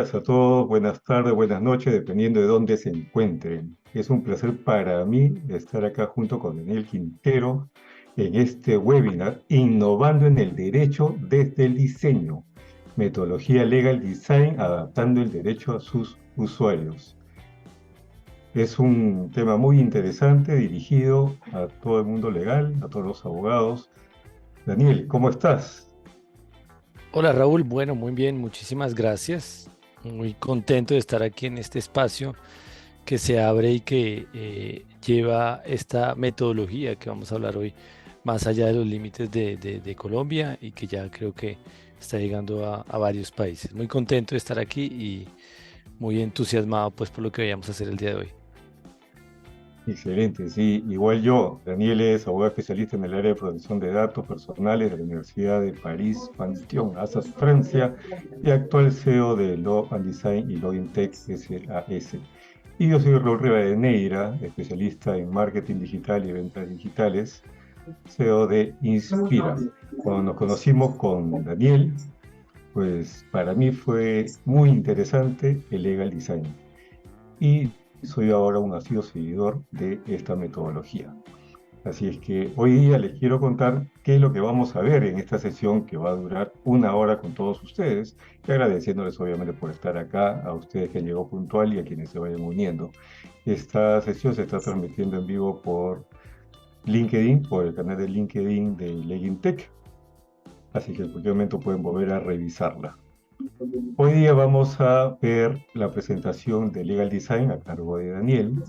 días a todos, buenas tardes, buenas noches, dependiendo de dónde se encuentren. Es un placer para mí estar acá junto con Daniel Quintero en este webinar Innovando en el Derecho desde el Diseño, metodología Legal Design adaptando el derecho a sus usuarios. Es un tema muy interesante dirigido a todo el mundo legal, a todos los abogados. Daniel, ¿cómo estás? Hola Raúl, bueno, muy bien, muchísimas gracias. Muy contento de estar aquí en este espacio que se abre y que lleva esta metodología que vamos a hablar hoy más allá de los límites de Colombia y que ya creo que está llegando a varios países. Muy contento de estar aquí y muy entusiasmado pues por lo que vayamos a hacer el día de hoy. Excelente, sí, igual yo. Daniel es abogado especialista en el área de protección de datos personales de la Universidad de París, Panteón, Assas, Francia, y actual CEO de Law and Design y Law in Tech SAS. Y yo soy Raúl Rivadeneira, especialista en marketing digital y ventas digitales, CEO de Inspira. Cuando nos conocimos con Daniel, pues para mí fue muy interesante el legal design y soy ahora un asiduo seguidor de esta metodología. Así es que hoy día les quiero contar qué es lo que vamos a ver en esta sesión que va a durar una hora con todos ustedes y agradeciéndoles obviamente por estar acá, a ustedes que han llegado puntual y a quienes se vayan uniendo. Esta sesión se está transmitiendo en vivo por LinkedIn, por el canal de LinkedIn de LeginTech, así que en cualquier momento pueden volver a revisarla. Hoy día vamos a ver la presentación de Legal Design a cargo de Daniel.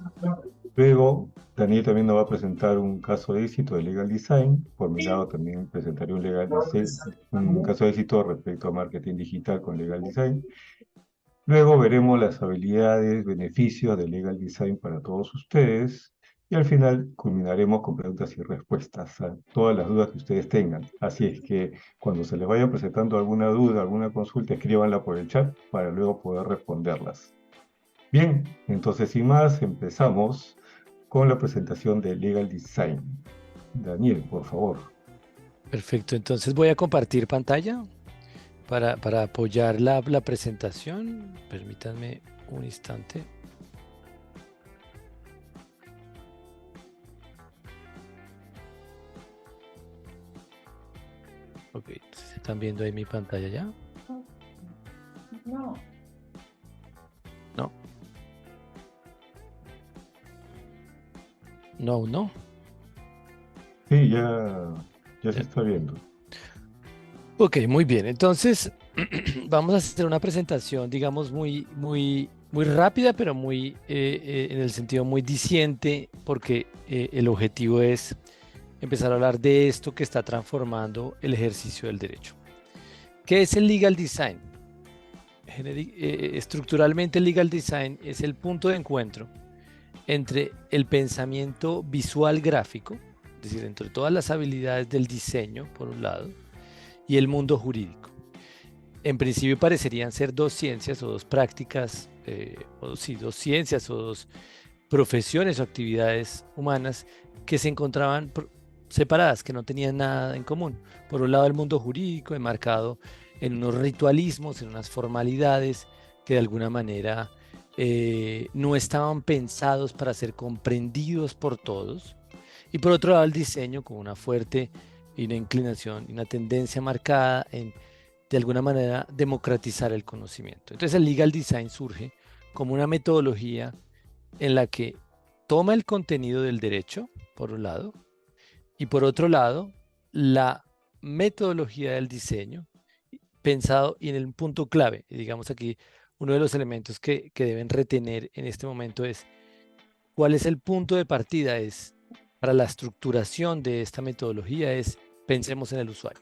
Luego, Daniel también nos va a presentar un caso de éxito de Legal Design. Por mi lado, también presentaré un caso de éxito respecto a marketing digital con Legal Design. Luego veremos las habilidades, beneficios de Legal Design para todos ustedes. Y al final culminaremos con preguntas y respuestas a todas las dudas que ustedes tengan. Así es que cuando se les vaya presentando alguna duda, alguna consulta, escríbanla por el chat para luego poder responderlas. Bien, entonces sin más, empezamos con la presentación de Legal Design. Daniel, por favor. Perfecto, entonces voy a compartir pantalla para apoyar la presentación. Permítanme un instante. Ok, ¿están viendo ahí mi pantalla ya? No. No, no, no. Sí, ya se Ya. está viendo. Ok, muy bien. Entonces, vamos a hacer una presentación, digamos, muy rápida, pero en el sentido muy diciente, porque el objetivo es empezar a hablar de esto que está transformando el ejercicio del derecho. ¿Qué es el legal design? Estructuralmente, el legal design es el punto de encuentro entre el pensamiento visual gráfico, es decir, entre todas las habilidades del diseño, por un lado, y el mundo jurídico. En principio parecerían ser dos ciencias o dos prácticas, o sí, dos ciencias o dos profesiones o actividades humanas que se encontraban separadas, que no tenían nada en común. Por un lado, el mundo jurídico enmarcado en unos ritualismos, en unas formalidades que de alguna manera no estaban pensados para ser comprendidos por todos. Y por otro lado, el diseño con una fuerte y una inclinación y una tendencia marcada en, de alguna manera, democratizar el conocimiento. Entonces, el legal design surge como una metodología en la que toma el contenido del derecho, por un lado, y por otro lado, la metodología del diseño, pensado y en el punto clave. Y digamos aquí, uno de los elementos que deben retener en este momento es cuál es el punto de partida. Es para la estructuración de esta metodología es pensemos en el usuario.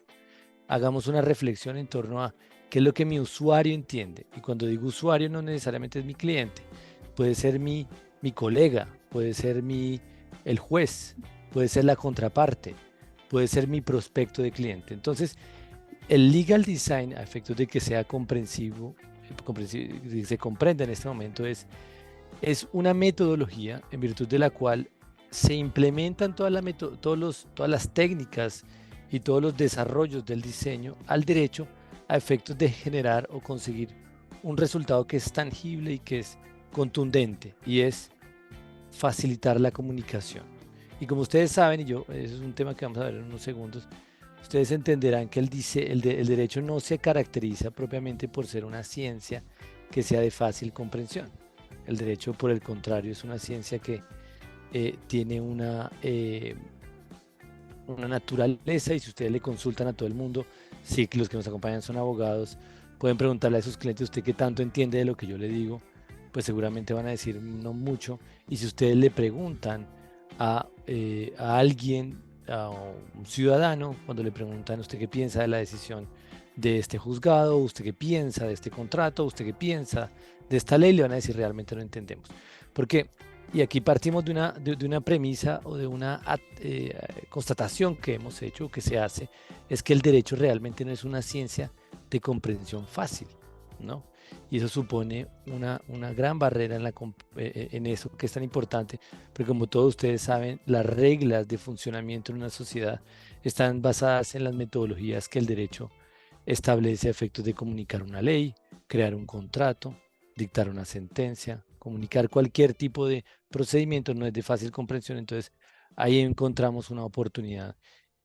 Hagamos una reflexión en torno a qué es lo que mi usuario entiende. Y cuando digo usuario no necesariamente es mi cliente, puede ser mi colega, puede ser el juez, puede ser la contraparte, puede ser mi prospecto de cliente. Entonces, el legal design, a efectos de que sea que se comprenda en este momento, es una metodología en virtud de la cual se implementan todas las técnicas y todos los desarrollos del diseño al derecho a efectos de generar o conseguir un resultado que es tangible y que es contundente, y es facilitar la comunicación. Y como ustedes saben, y eso es un tema que vamos a ver en unos segundos, ustedes entenderán que el derecho no se caracteriza propiamente por ser una ciencia que sea de fácil comprensión. El derecho, por el contrario, es una ciencia que tiene una naturaleza, y si ustedes le consultan a todo el mundo, sí, que los que nos acompañan son abogados, pueden preguntarle a sus clientes: ¿usted qué tanto entiende de lo que yo le digo? Pues seguramente van a decir no mucho. Y si ustedes le preguntan a alguien, a un ciudadano, cuando le preguntan: ¿usted qué piensa de la decisión de este juzgado? ¿Usted qué piensa de este contrato? ¿Usted qué piensa de esta ley? Le van a decir: realmente no entendemos. Porque, y aquí partimos de una premisa o de una constatación que hemos hecho, que se hace, es que el derecho realmente no es una ciencia de comprensión fácil, ¿no? Y eso supone una gran barrera en eso que es tan importante, porque como todos ustedes saben, las reglas de funcionamiento en una sociedad están basadas en las metodologías que el derecho establece a efectos de comunicar una ley, crear un contrato, dictar una sentencia, comunicar cualquier tipo de procedimiento. No es de fácil comprensión. Entonces ahí encontramos una oportunidad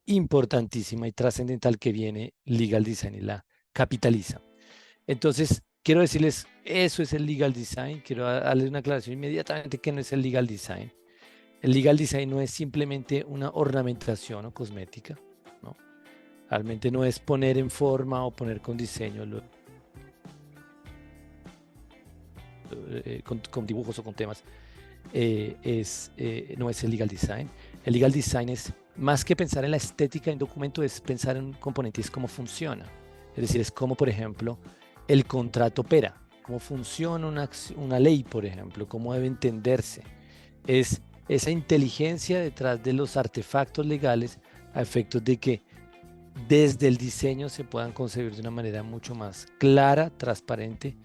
importantísima y trascendental que viene Legal Design y la capitaliza. Entonces, quiero decirles, eso es el Legal Design. Quiero darles una aclaración inmediatamente que no es el Legal Design. El Legal Design no es simplemente una ornamentación o cosmética, ¿no? Realmente no es poner en forma o poner con diseño, con dibujos o con temas. No es el Legal Design. El Legal Design es más que pensar en la estética de un documento, es pensar en un componente, es cómo funciona. Es decir, es cómo, por ejemplo, el contrato opera, cómo funciona una ley, por ejemplo, cómo debe entenderse. Es esa inteligencia detrás de los artefactos legales a efectos de que desde el diseño se puedan concebir de una manera mucho más clara, transparente,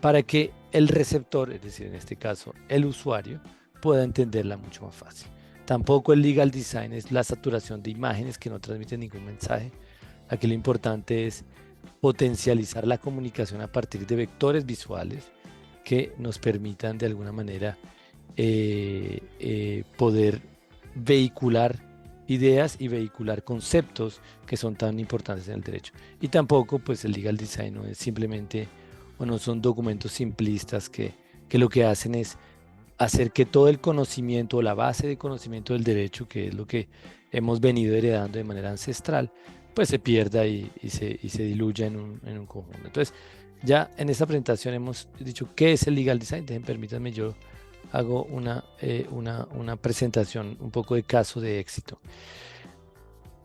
para que el receptor, es decir, en este caso el usuario, pueda entenderla mucho más fácil. Tampoco el Legal Design es la saturación de imágenes que no transmiten ningún mensaje. Aquí lo importante es potencializar la comunicación a partir de vectores visuales que nos permitan de alguna manera poder vehicular ideas y vehicular conceptos que son tan importantes en el derecho. Y tampoco, pues, el Legal Design no es simplemente, o no son documentos simplistas que lo que hacen es hacer que todo el conocimiento o la base de conocimiento del derecho, que es lo que hemos venido heredando de manera ancestral, pues se pierda y se diluya en un conjunto. Entonces, ya en esta presentación hemos dicho qué es el Legal Design. Permítanme, yo hago una presentación, un poco de caso de éxito.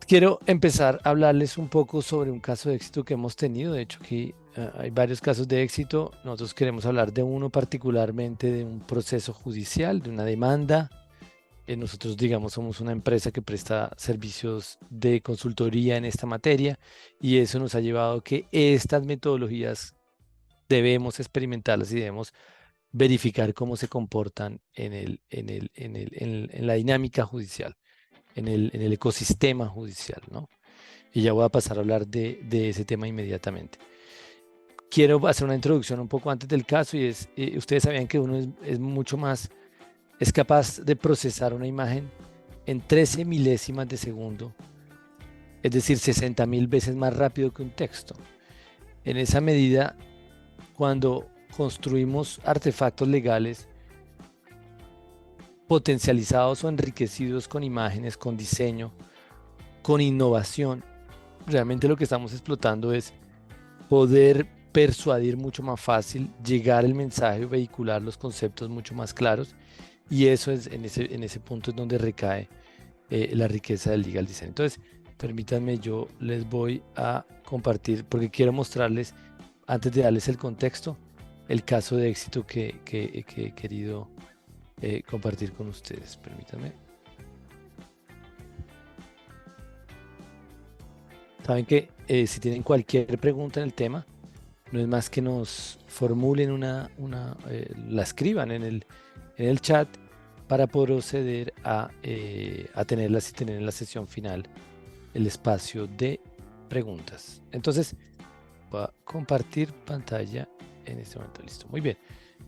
Quiero empezar a hablarles un poco sobre un caso de éxito que hemos tenido. De hecho, aquí hay varios casos de éxito. Nosotros queremos hablar de uno particularmente, de un proceso judicial, de una demanda. Nosotros, digamos, somos una empresa que presta servicios de consultoría en esta materia, y eso nos ha llevado a que estas metodologías debemos experimentarlas y debemos verificar cómo se comportan en la dinámica judicial, en el ecosistema judicial, ¿no? Y ya voy a pasar a hablar de ese tema inmediatamente. Quiero hacer una introducción un poco antes del caso, y es, ustedes sabían que uno es capaz de procesar una imagen en 13 milésimas de segundo, es decir, 60.000 veces más rápido que un texto. En esa medida, cuando construimos artefactos legales potencializados o enriquecidos con imágenes, con diseño, con innovación, realmente lo que estamos explotando es poder persuadir mucho más fácil, llegar el mensaje, vehicular los conceptos mucho más claros, y eso es en ese punto es donde recae la riqueza del Legal Design. Entonces, permítanme, yo les voy a compartir, porque quiero mostrarles, antes de darles el contexto, el caso de éxito que he querido compartir con ustedes. Permítanme. Saben que si tienen cualquier pregunta en el tema, no es más que nos formulen la escriban en el chat para proceder a tenerlas y tener en la sesión final el espacio de preguntas. Entonces, voy a compartir pantalla En este momento, listo. Muy bien.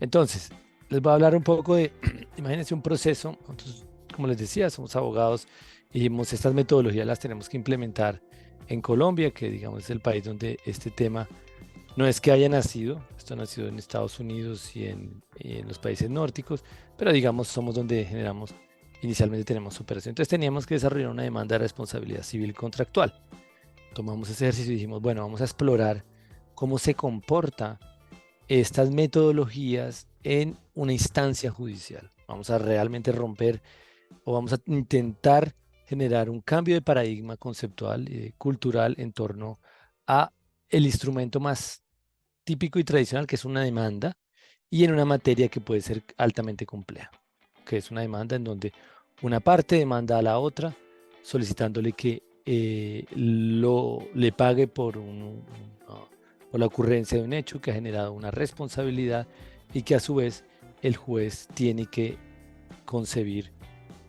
Entonces, les voy a hablar un poco de, imagínense un proceso. Nosotros, como les decía, somos abogados y dijimos, estas metodologías las tenemos que implementar en Colombia, que digamos es el país donde este tema no es que haya nacido, esto ha nacido en Estados Unidos y en los países nórdicos, pero digamos somos donde generamos, inicialmente tenemos operación. Entonces teníamos que desarrollar una demanda de responsabilidad civil contractual. Tomamos ese ejercicio y dijimos, bueno, vamos a explorar cómo se comporta estas metodologías en una instancia judicial. Vamos a realmente romper o vamos a intentar generar un cambio de paradigma conceptual y cultural en torno a el instrumento más típico y tradicional, que es una demanda, y en una materia que puede ser altamente compleja, que es una demanda en donde una parte demanda a la otra solicitándole que le pague por la ocurrencia de un hecho que ha generado una responsabilidad y que a su vez el juez tiene que concebir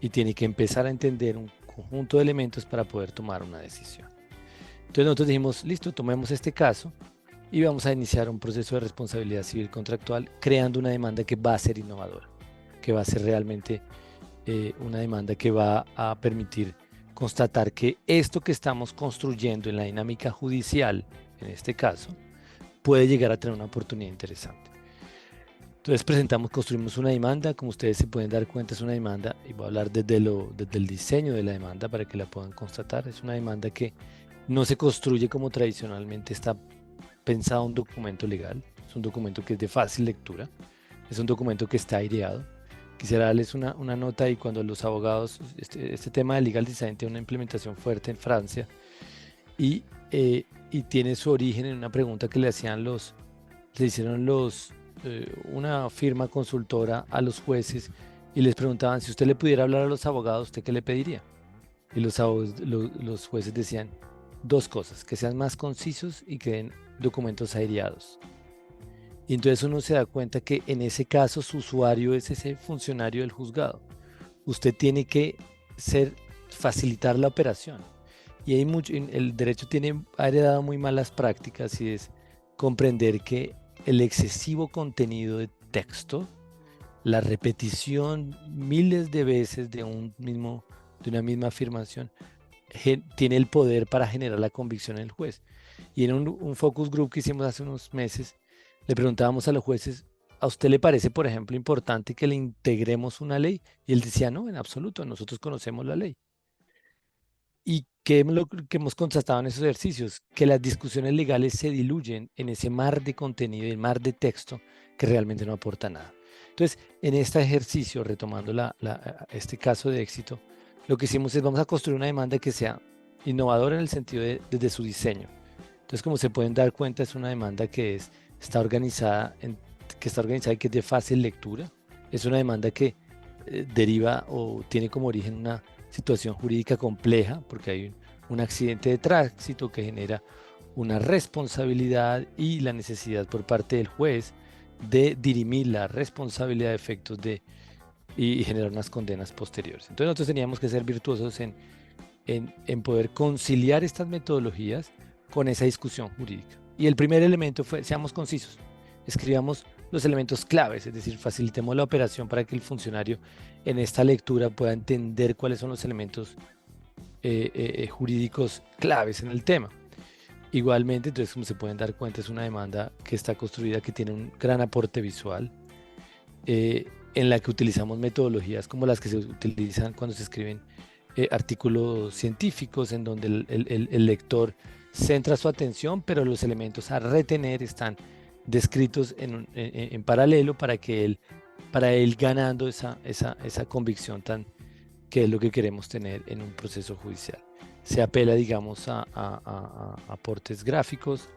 y tiene que empezar a entender un conjunto de elementos para poder tomar una decisión. Entonces nosotros dijimos, listo, tomemos este caso y vamos a iniciar un proceso de responsabilidad civil contractual creando una demanda que va a ser innovadora, que va a ser realmente una demanda que va a permitir constatar que esto que estamos construyendo en la dinámica judicial, en este caso, puede llegar a tener una oportunidad interesante. Entonces construimos una demanda, como ustedes se pueden dar cuenta es una demanda, y voy a hablar desde el diseño de la demanda para que la puedan constatar, es una demanda que no se construye como tradicionalmente está pensado un documento legal, es un documento que es de fácil lectura, es un documento que está aireado. Quisiera darles una nota y cuando los abogados, este tema de legal design tiene una implementación fuerte en Francia y tiene su origen en una pregunta que le hicieron una firma consultora a los jueces y les preguntaban, si usted le pudiera hablar a los abogados, ¿usted qué le pediría? Y los jueces decían dos cosas, que sean más concisos y que den documentos aireados. Y entonces uno se da cuenta que en ese caso su usuario es ese funcionario del juzgado. Usted tiene que facilitar la operación. Y el derecho ha heredado muy malas prácticas y es comprender que el excesivo contenido de texto, la repetición miles de veces de una misma afirmación, tiene el poder para generar la convicción en el juez. Y en un focus group que hicimos hace unos meses, le preguntábamos a los jueces, ¿a usted le parece, por ejemplo, importante que le integremos una ley? Y él decía, no, en absoluto, nosotros conocemos la ley. ¿Y qué es lo que hemos constatado en esos ejercicios? Que las discusiones legales se diluyen en ese mar de contenido y el mar de texto que realmente no aporta nada. Entonces, en este ejercicio, retomando este caso de éxito, lo que hicimos es vamos a construir una demanda que sea innovadora en el sentido desde su diseño. Entonces, como se pueden dar cuenta, es una demanda que está organizada y que es de fácil lectura. Es una demanda que deriva o tiene como origen una situación jurídica compleja, porque hay un accidente de tránsito que genera una responsabilidad y la necesidad por parte del juez de dirimir la responsabilidad de efectos y generar unas condenas posteriores. Entonces nosotros teníamos que ser virtuosos en poder conciliar estas metodologías con esa discusión jurídica. Y el primer elemento fue, seamos concisos, escribamos los elementos claves, es decir, facilitemos la operación para que el funcionario en esta lectura pueda entender cuáles son los elementos jurídicos claves en el tema. Igualmente, entonces, como se pueden dar cuenta, es una demanda que está construida, que tiene un gran aporte visual, en la que utilizamos metodologías como las que se utilizan cuando se escriben artículos científicos, en donde el lector centra su atención, pero los elementos a retener están descritos en paralelo para él ganando esa convicción que es lo que queremos tener en un proceso judicial. Se apela, digamos, a aportes gráficos.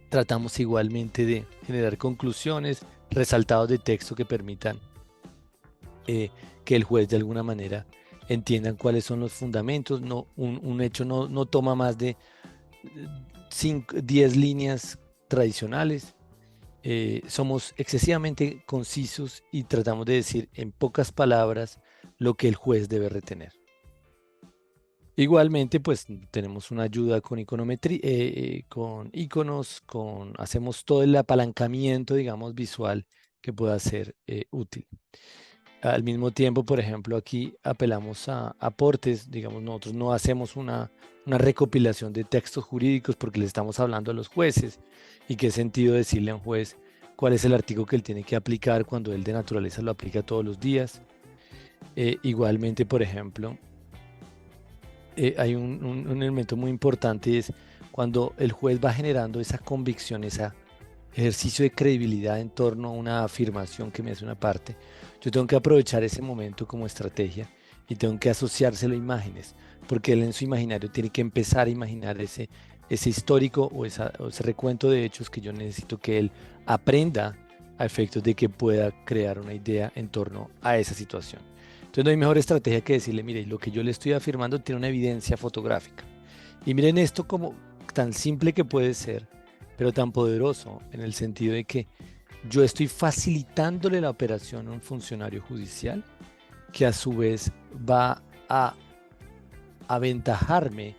Tratamos igualmente de generar conclusiones, resaltados de texto que permitan que el juez de alguna manera entiendan cuáles son los fundamentos. Un hecho no toma más de 10 líneas tradicionales. Somos excesivamente concisos y tratamos de decir en pocas palabras lo que el juez debe retener. Igualmente, pues tenemos una ayuda con iconometría, con iconos, hacemos todo el apalancamiento, digamos, visual que pueda ser útil. Al mismo tiempo, por ejemplo, aquí apelamos a aportes, digamos, nosotros no hacemos una recopilación de textos jurídicos porque le estamos hablando a los jueces y qué sentido decirle a un juez cuál es el artículo que él tiene que aplicar cuando él de naturaleza lo aplica todos los días. Igualmente, por ejemplo, hay un elemento muy importante y es cuando el juez va generando esa convicción, ese ejercicio de credibilidad en torno a una afirmación que me hace una parte, yo tengo que aprovechar ese momento como estrategia y tengo que asociárselo a imágenes, porque él en su imaginario tiene que empezar a imaginar ese histórico o ese recuento de hechos que yo necesito que él aprenda a efectos de que pueda crear una idea en torno a esa situación. Entonces no hay mejor estrategia que decirle, mire, lo que yo le estoy afirmando tiene una evidencia fotográfica. Y miren esto como tan simple que puede ser, pero tan poderoso en el sentido de que yo estoy facilitándole la operación a un funcionario judicial que a su vez va a aventajarme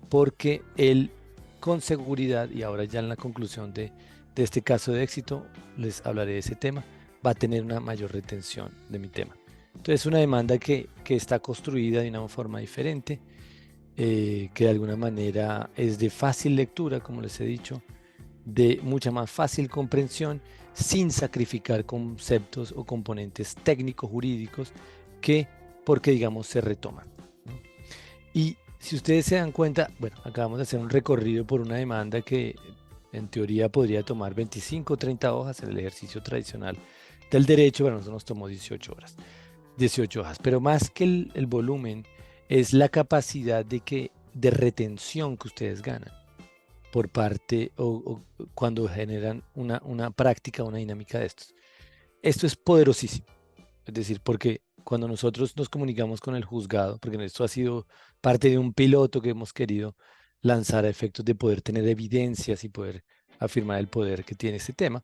porque él con seguridad, y ahora ya en la conclusión de este caso de éxito, les hablaré de ese tema, va a tener una mayor retención de mi tema. Entonces, una demanda que está construida de una forma diferente, que de alguna manera es de fácil lectura, como les he dicho, de mucha más fácil comprensión, sin sacrificar conceptos o componentes técnico-jurídicos que, porque digamos, se retoman, ¿no? Y si ustedes se dan cuenta, bueno, acabamos de hacer un recorrido por una demanda que en teoría podría tomar 25 o 30 hojas en el ejercicio tradicional del derecho, bueno, nosotros nos tomó 18 horas. 18 hojas, pero más que el volumen es la capacidad de retención que ustedes ganan por parte o cuando generan una práctica, una dinámica de estos. Esto es poderosísimo, es decir, porque cuando nosotros nos comunicamos con el juzgado, porque esto ha sido parte de un piloto que hemos querido lanzar a efectos de poder tener evidencias y poder afirmar el poder que tiene este tema,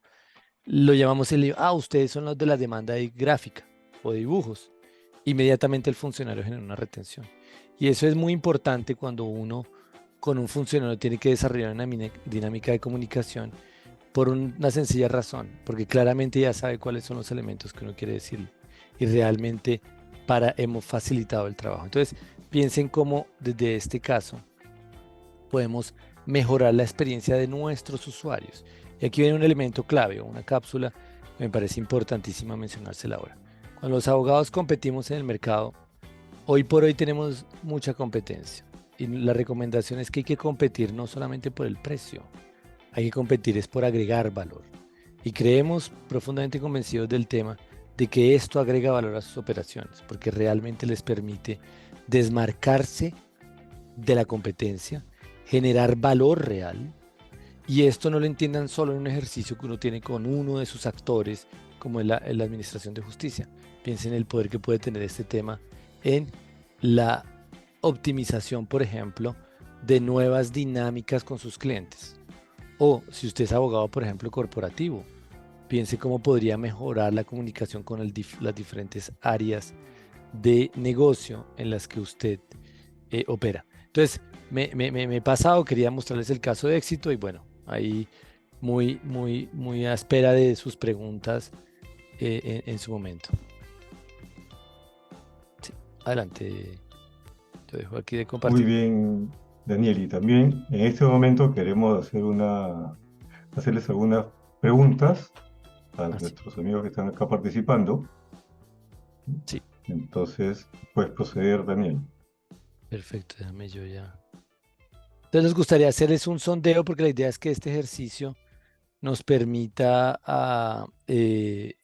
lo llamamos ustedes son los de la demanda de gráfica o de dibujos. Inmediatamente el funcionario genera una retención. Y eso es muy importante cuando uno con un funcionario tiene que desarrollar una dinámica de comunicación por una sencilla razón, porque claramente ya sabe cuáles son los elementos que uno quiere decir y realmente hemos facilitado el trabajo. Entonces, piensen cómo desde este caso podemos mejorar la experiencia de nuestros usuarios. Y aquí viene un elemento clave o una cápsula que me parece importantísima mencionársela ahora. Cuando los abogados competimos en el mercado, hoy por hoy tenemos mucha competencia. Y la recomendación es que hay que competir no solamente por el precio, hay que competir es por agregar valor. Y creemos profundamente convencidos del tema de que esto agrega valor a sus operaciones, porque realmente les permite desmarcarse de la competencia, generar valor real. Y esto no lo entiendan solo en un ejercicio que uno tiene con uno de sus actores, como en la administración de justicia. Piensen en el poder que puede tener este tema en la optimización, por ejemplo, de nuevas dinámicas con sus clientes. O si usted es abogado, por ejemplo, corporativo, piense cómo podría mejorar la comunicación con las diferentes áreas de negocio en las que usted opera. Entonces, me he pasado, quería mostrarles el caso de éxito y bueno, ahí muy a espera de sus preguntas en su momento. Sí, adelante, yo dejo aquí de Muy compartir. bien, Daniel. Y también en este momento queremos hacerles algunas preguntas a Así, nuestros amigos que están acá participando. sí, Entonces, puedes proceder, Daniel. perfecto, déjame yo ya. Entonces nos gustaría hacerles un sondeo porque la idea es que este ejercicio nos permita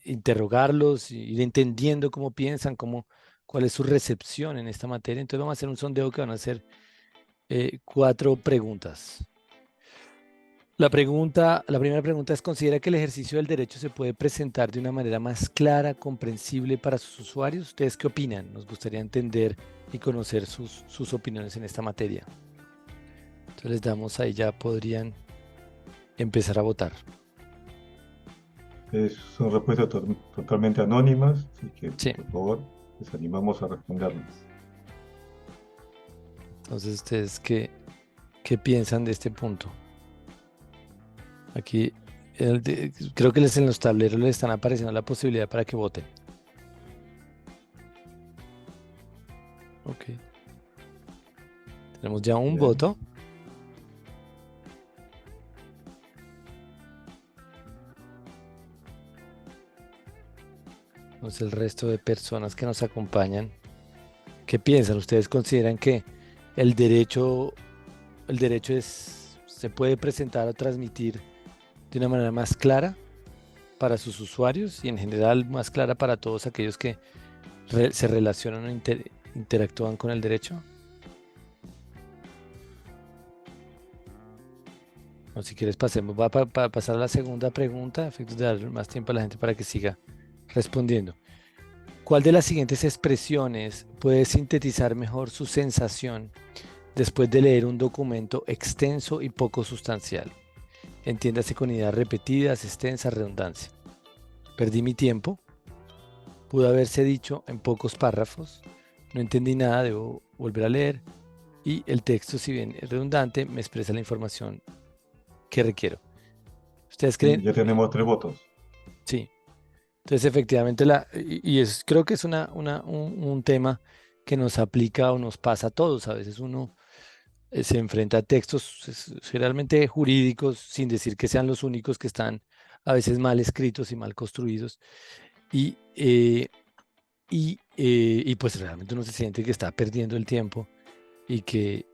interrogarlos, ir entendiendo cómo piensan, cuál es su recepción en esta materia. Entonces vamos a hacer un sondeo que van a ser 4 preguntas. La primera pregunta es, ¿considera que el ejercicio del derecho se puede presentar de una manera más clara, comprensible para sus usuarios? ¿Ustedes qué opinan? Nos gustaría entender y conocer sus opiniones en esta materia. Entonces les damos ahí, ya podrían empezar a votar. Son respuestas totalmente anónimas, así que Sí, por favor les animamos a responderlas. Entonces, ¿ustedes qué piensan de este punto? Aquí, creo que en los tableros les están apareciendo la posibilidad para que voten. Ok. Tenemos ya un Bien. voto. Entonces, el resto de personas que nos acompañan, ¿qué piensan? ¿Ustedes consideran que el derecho, se puede presentar o transmitir de una manera más clara para sus usuarios y en general más clara para todos aquellos que se relacionan o interactúan con el derecho? O si quieres pasemos, va a pasar a la segunda pregunta, a efectos de dar más tiempo a la gente para que siga respondiendo. ¿Cuál de las siguientes expresiones puede sintetizar mejor su sensación después de leer un documento extenso y poco sustancial? Entiéndase con ideas repetidas, extensas, redundancia. Perdí mi tiempo. Pudo haberse dicho en pocos párrafos. No entendí nada, debo volver a leer. Y el texto, si bien es redundante, me expresa la información que requiero. ¿Ustedes creen? Ya tenemos 3 votos. Sí. Entonces, efectivamente, creo que es un tema que nos aplica o nos pasa a todos. A veces uno se enfrenta a textos generalmente jurídicos, sin decir que sean los únicos que están a veces mal escritos y mal construidos. Y pues realmente uno se siente que está perdiendo el tiempo y que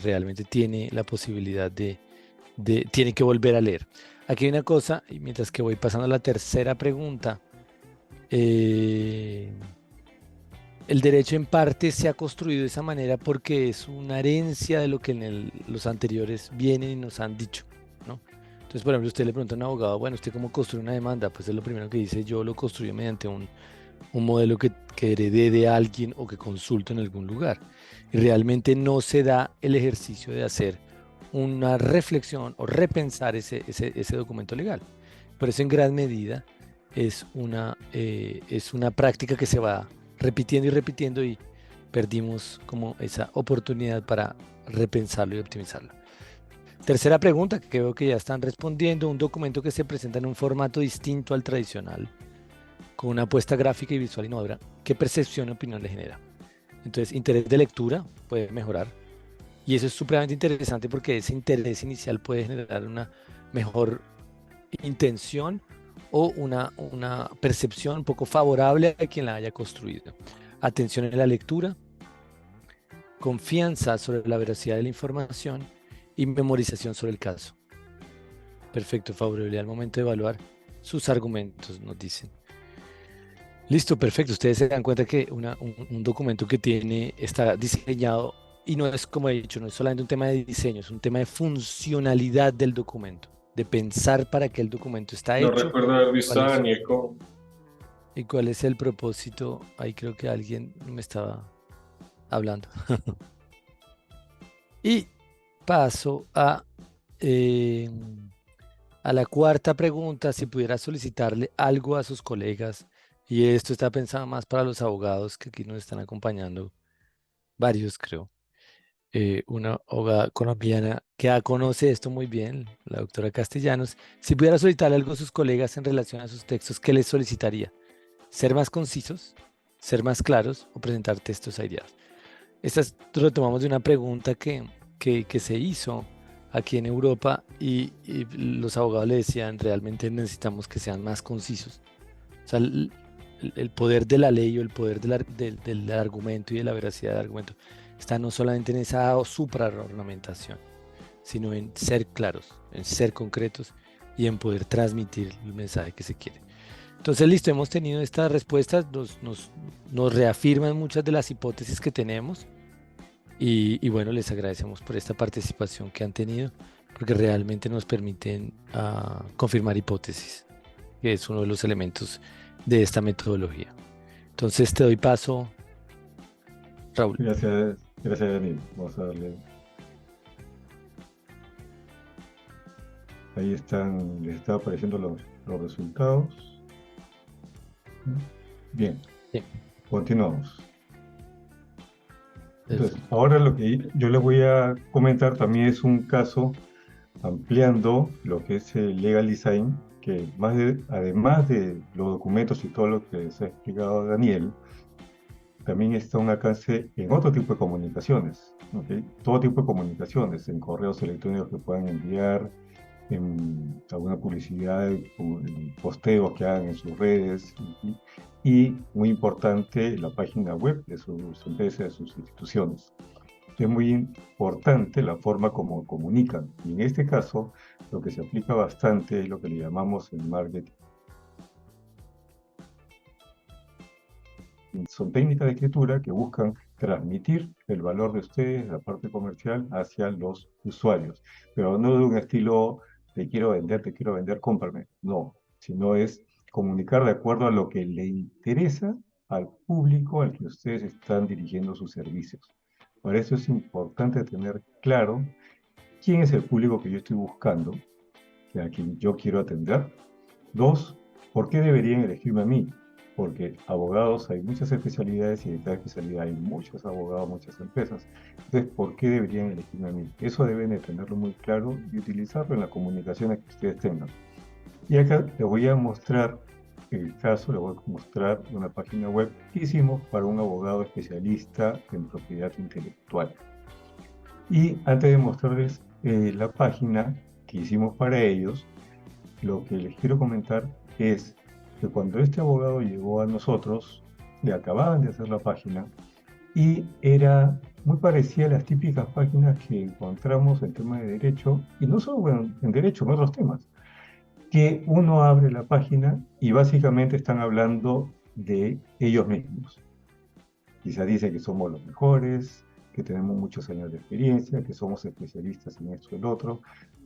realmente tiene la posibilidad tiene que volver a leer. Aquí hay una cosa, y mientras que voy pasando a la tercera pregunta, el derecho en parte se ha construido de esa manera porque es una herencia de lo que los anteriores vienen y nos han dicho, ¿no? Entonces, por ejemplo, usted le pregunta a un abogado, bueno, ¿usted cómo construye una demanda? Pues es lo primero que dice, yo lo construyo mediante un modelo que heredé de alguien o que consulto en algún lugar. Y realmente no se da el ejercicio de hacer una reflexión o repensar ese documento legal. Por eso en gran medida es una práctica que se va repitiendo y repitiendo y perdimos como esa oportunidad para repensarlo y optimizarlo. Tercera pregunta que veo que ya están respondiendo, un documento que se presenta en un formato distinto al tradicional, con una apuesta gráfica y visual innovadora, ¿qué percepción y opinión le genera? Entonces, interés de lectura puede mejorar. Y eso es supremamente interesante porque ese interés inicial puede generar una mejor intención o una percepción un poco favorable a quien la haya construido. Atención en la lectura, confianza sobre la veracidad de la información y memorización sobre el caso. Perfecto, favorabilidad al momento de evaluar sus argumentos, nos dicen. Listo, perfecto. Ustedes se dan cuenta que un documento que está diseñado y no es, como he dicho, no es solamente un tema de diseño, es un tema de funcionalidad del documento, de pensar para qué el documento está No hecho recuerdo haber visto cuál a es, Daniel con... y cuál es el propósito. Ahí creo que alguien me estaba hablando. Y paso eh, a la cuarta pregunta, si pudiera solicitarle algo a sus colegas, y esto está pensado más para los abogados que aquí nos están acompañando, varios creo. Una abogada colombiana que conoce esto muy bien, la doctora Castellanos, si pudiera solicitarle algo a sus colegas en relación a sus textos, ¿qué les solicitaría? ¿Ser más concisos, ser más claros o presentar textos aireados? Estas lo tomamos de una pregunta que se hizo aquí en Europa y los abogados le decían, realmente necesitamos que sean más concisos. O sea, el poder de la ley o el poder del argumento y de la veracidad del argumento está no solamente en esa supraornamentación, sino en ser claros, en ser concretos y en poder transmitir el mensaje que se quiere. Entonces, listo, hemos tenido estas respuestas, nos reafirman muchas de las hipótesis que tenemos y bueno, les agradecemos por esta participación que han tenido, porque realmente nos permiten confirmar hipótesis, que es uno de los elementos de esta metodología. Entonces, te doy paso, Raúl. Gracias, Daniel. Vamos a darle. Ahí están, les están apareciendo los resultados. Bien, Sí. continuamos. Entonces, Ahora lo que yo les voy a comentar también es un caso ampliando lo que es el legal design, que además de los documentos y todo lo que se ha explicado Daniel, también está un alcance en otro tipo de comunicaciones, ¿ok? Todo tipo de comunicaciones, en correos electrónicos que puedan enviar, en alguna publicidad, en posteos que hagan en sus redes, y muy importante, la página web de sus empresas, de sus instituciones. Es muy importante la forma como comunican, y en este caso, lo que se aplica bastante es lo que le llamamos el marketing. Son técnicas de escritura que buscan transmitir el valor de ustedes, la parte comercial, hacia los usuarios. Pero no de un estilo, te quiero vender, cómprame. No, sino es comunicar de acuerdo a lo que le interesa al público al que ustedes están dirigiendo sus servicios. Por eso es importante tener claro quién es el público que yo estoy buscando, a quien yo quiero atender. Dos, ¿por qué deberían elegirme a mí? Porque abogados hay muchas especialidades y de cada especialidad hay muchos abogados, muchas empresas. Entonces, ¿por qué deberían elegirme a mí? Eso deben de tenerlo muy claro y utilizarlo en las comunicaciones que ustedes tengan. Y acá les voy a mostrar el caso, les voy a mostrar una página web que hicimos para un abogado especialista en propiedad intelectual. Y antes de mostrarles la página que hicimos para ellos, lo que les quiero comentar es que cuando este abogado llegó a nosotros, le acababan de hacer la página y era muy parecida a las típicas páginas que encontramos en temas de derecho, y no solo bueno, en derecho, en otros temas, que uno abre la página y básicamente están hablando de ellos mismos. Quizá dice que somos los mejores, que tenemos muchos años de experiencia, que somos especialistas en esto y el otro,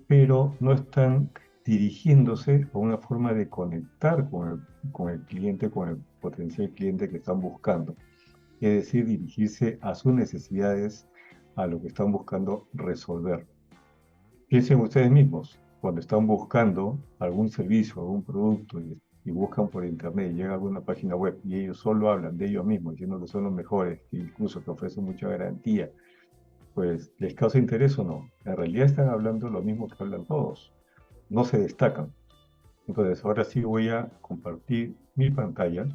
pero no están dirigiéndose a una forma de conectar con el cliente, con el potencial cliente que están buscando. Es decir, dirigirse a sus necesidades, a lo que están buscando resolver. Piensen ustedes mismos, cuando están buscando algún servicio, algún producto y buscan por internet y llega a alguna página web y ellos solo hablan de ellos mismos, diciendo que son los mejores, que incluso que ofrecen mucha garantía, pues ¿les causa interés o no? En realidad están hablando lo mismo que hablan todos, no se destacan. Entonces ahora sí voy a compartir mi pantalla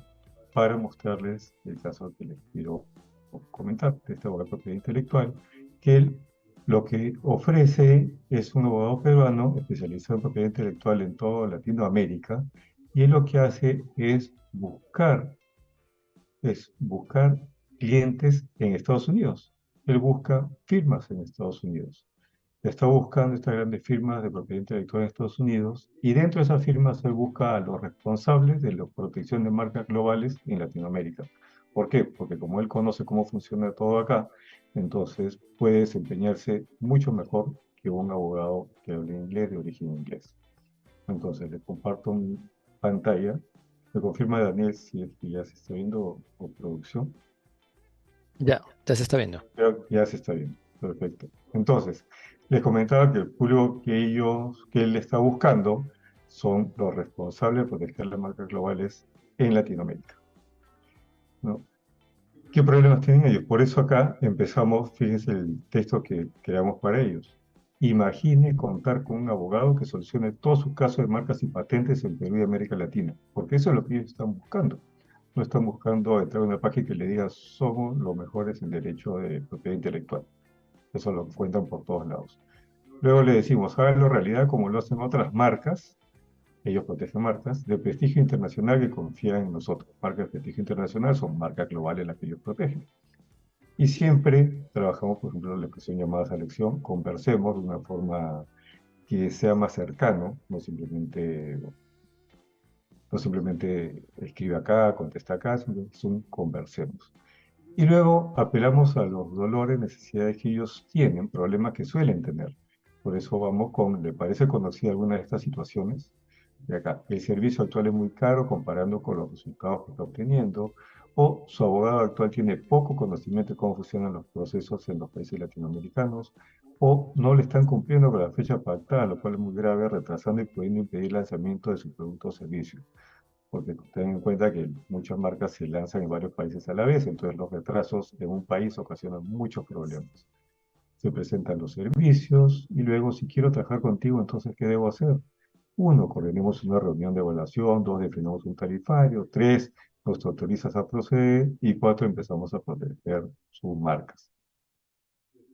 para mostrarles el caso que les quiero comentar de este abogado de propiedad intelectual, que él lo que ofrece es un abogado peruano especializado en propiedad intelectual en toda Latinoamérica, y él lo que hace es buscar clientes en Estados Unidos. Él busca firmas en Estados Unidos. Está buscando estas grandes firmas de propiedad intelectual en Estados Unidos, y dentro de esas firmas él busca a los responsables de la protección de marcas globales en Latinoamérica. ¿Por qué? Porque como él conoce cómo funciona todo acá, entonces puede desempeñarse mucho mejor que un abogado que hable inglés de origen inglés. Entonces le comparto mi pantalla. Me confirma Daniel si es que ya se está viendo o producción. Ya se está viendo. Creo que ya se está viendo. Perfecto. Entonces, les comentaba que el público que él está buscando son los responsables de proteger las marcas globales en Latinoamérica, ¿no? ¿Qué problemas tienen ellos? Por eso acá empezamos, fíjense el texto que creamos para ellos. Imagine contar con un abogado que solucione todos sus casos de marcas y patentes en Perú y América Latina, porque eso es lo que ellos están buscando. No están buscando entrar a una página que le diga somos los mejores en derecho de propiedad intelectual. Eso lo cuentan por todos lados. Luego le decimos, háganlo realidad como lo hacen otras marcas, ellos protegen marcas, de prestigio internacional que confían en nosotros. Marcas de prestigio internacional son marcas globales las que ellos protegen. Y siempre trabajamos, por ejemplo, en la expresión llamada selección, conversemos de una forma que sea más cercano, no simplemente escribe acá, contesta acá, sino que es un conversemos. Y luego apelamos a los dolores, necesidades que ellos tienen, problemas que suelen tener. Por eso vamos con, ¿le parece conocida alguna de estas situaciones? De acá, el servicio actual es muy caro comparando con los resultados que está obteniendo, o su abogado actual tiene poco conocimiento de cómo funcionan los procesos en los países latinoamericanos, o no le están cumpliendo con la fecha pactada, lo cual es muy grave, retrasando y pudiendo impedir el lanzamiento de su producto o servicio. porque ten en cuenta que muchas marcas se lanzan en varios países a la vez, entonces los retrasos en un país ocasionan muchos problemas. Se presentan los servicios y luego si quiero trabajar contigo, entonces, ¿qué debo hacer? Uno, coordinemos una reunión de evaluación. Dos, definimos un tarifario. Tres, nos autorizas a proceder. Y cuatro, empezamos a proteger sus marcas.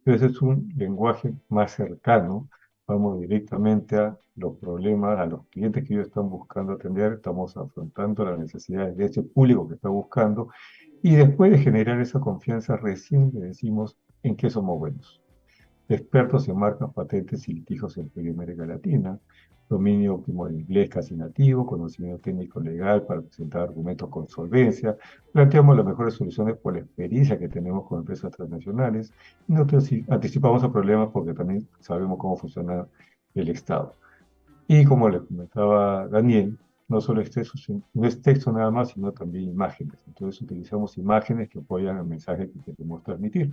Entonces es un lenguaje más cercano. Vamos directamente a los problemas, a los clientes que ellos están buscando atender. Estamos afrontando las necesidades de ese público que está buscando. Y después de generar esa confianza, recién le decimos en qué somos buenos. Expertos en marcas, patentes y litigios en Perú y América Latina, dominio óptimo del inglés casi nativo, conocimiento técnico legal para presentar argumentos con solvencia, planteamos las mejores soluciones por la experiencia que tenemos con empresas transnacionales y nos anticipamos a problemas porque también sabemos cómo funciona el Estado. Y como les comentaba Daniel, no solo es texto, no es texto nada más, sino también imágenes. Entonces utilizamos imágenes que apoyan el mensaje que queremos transmitir.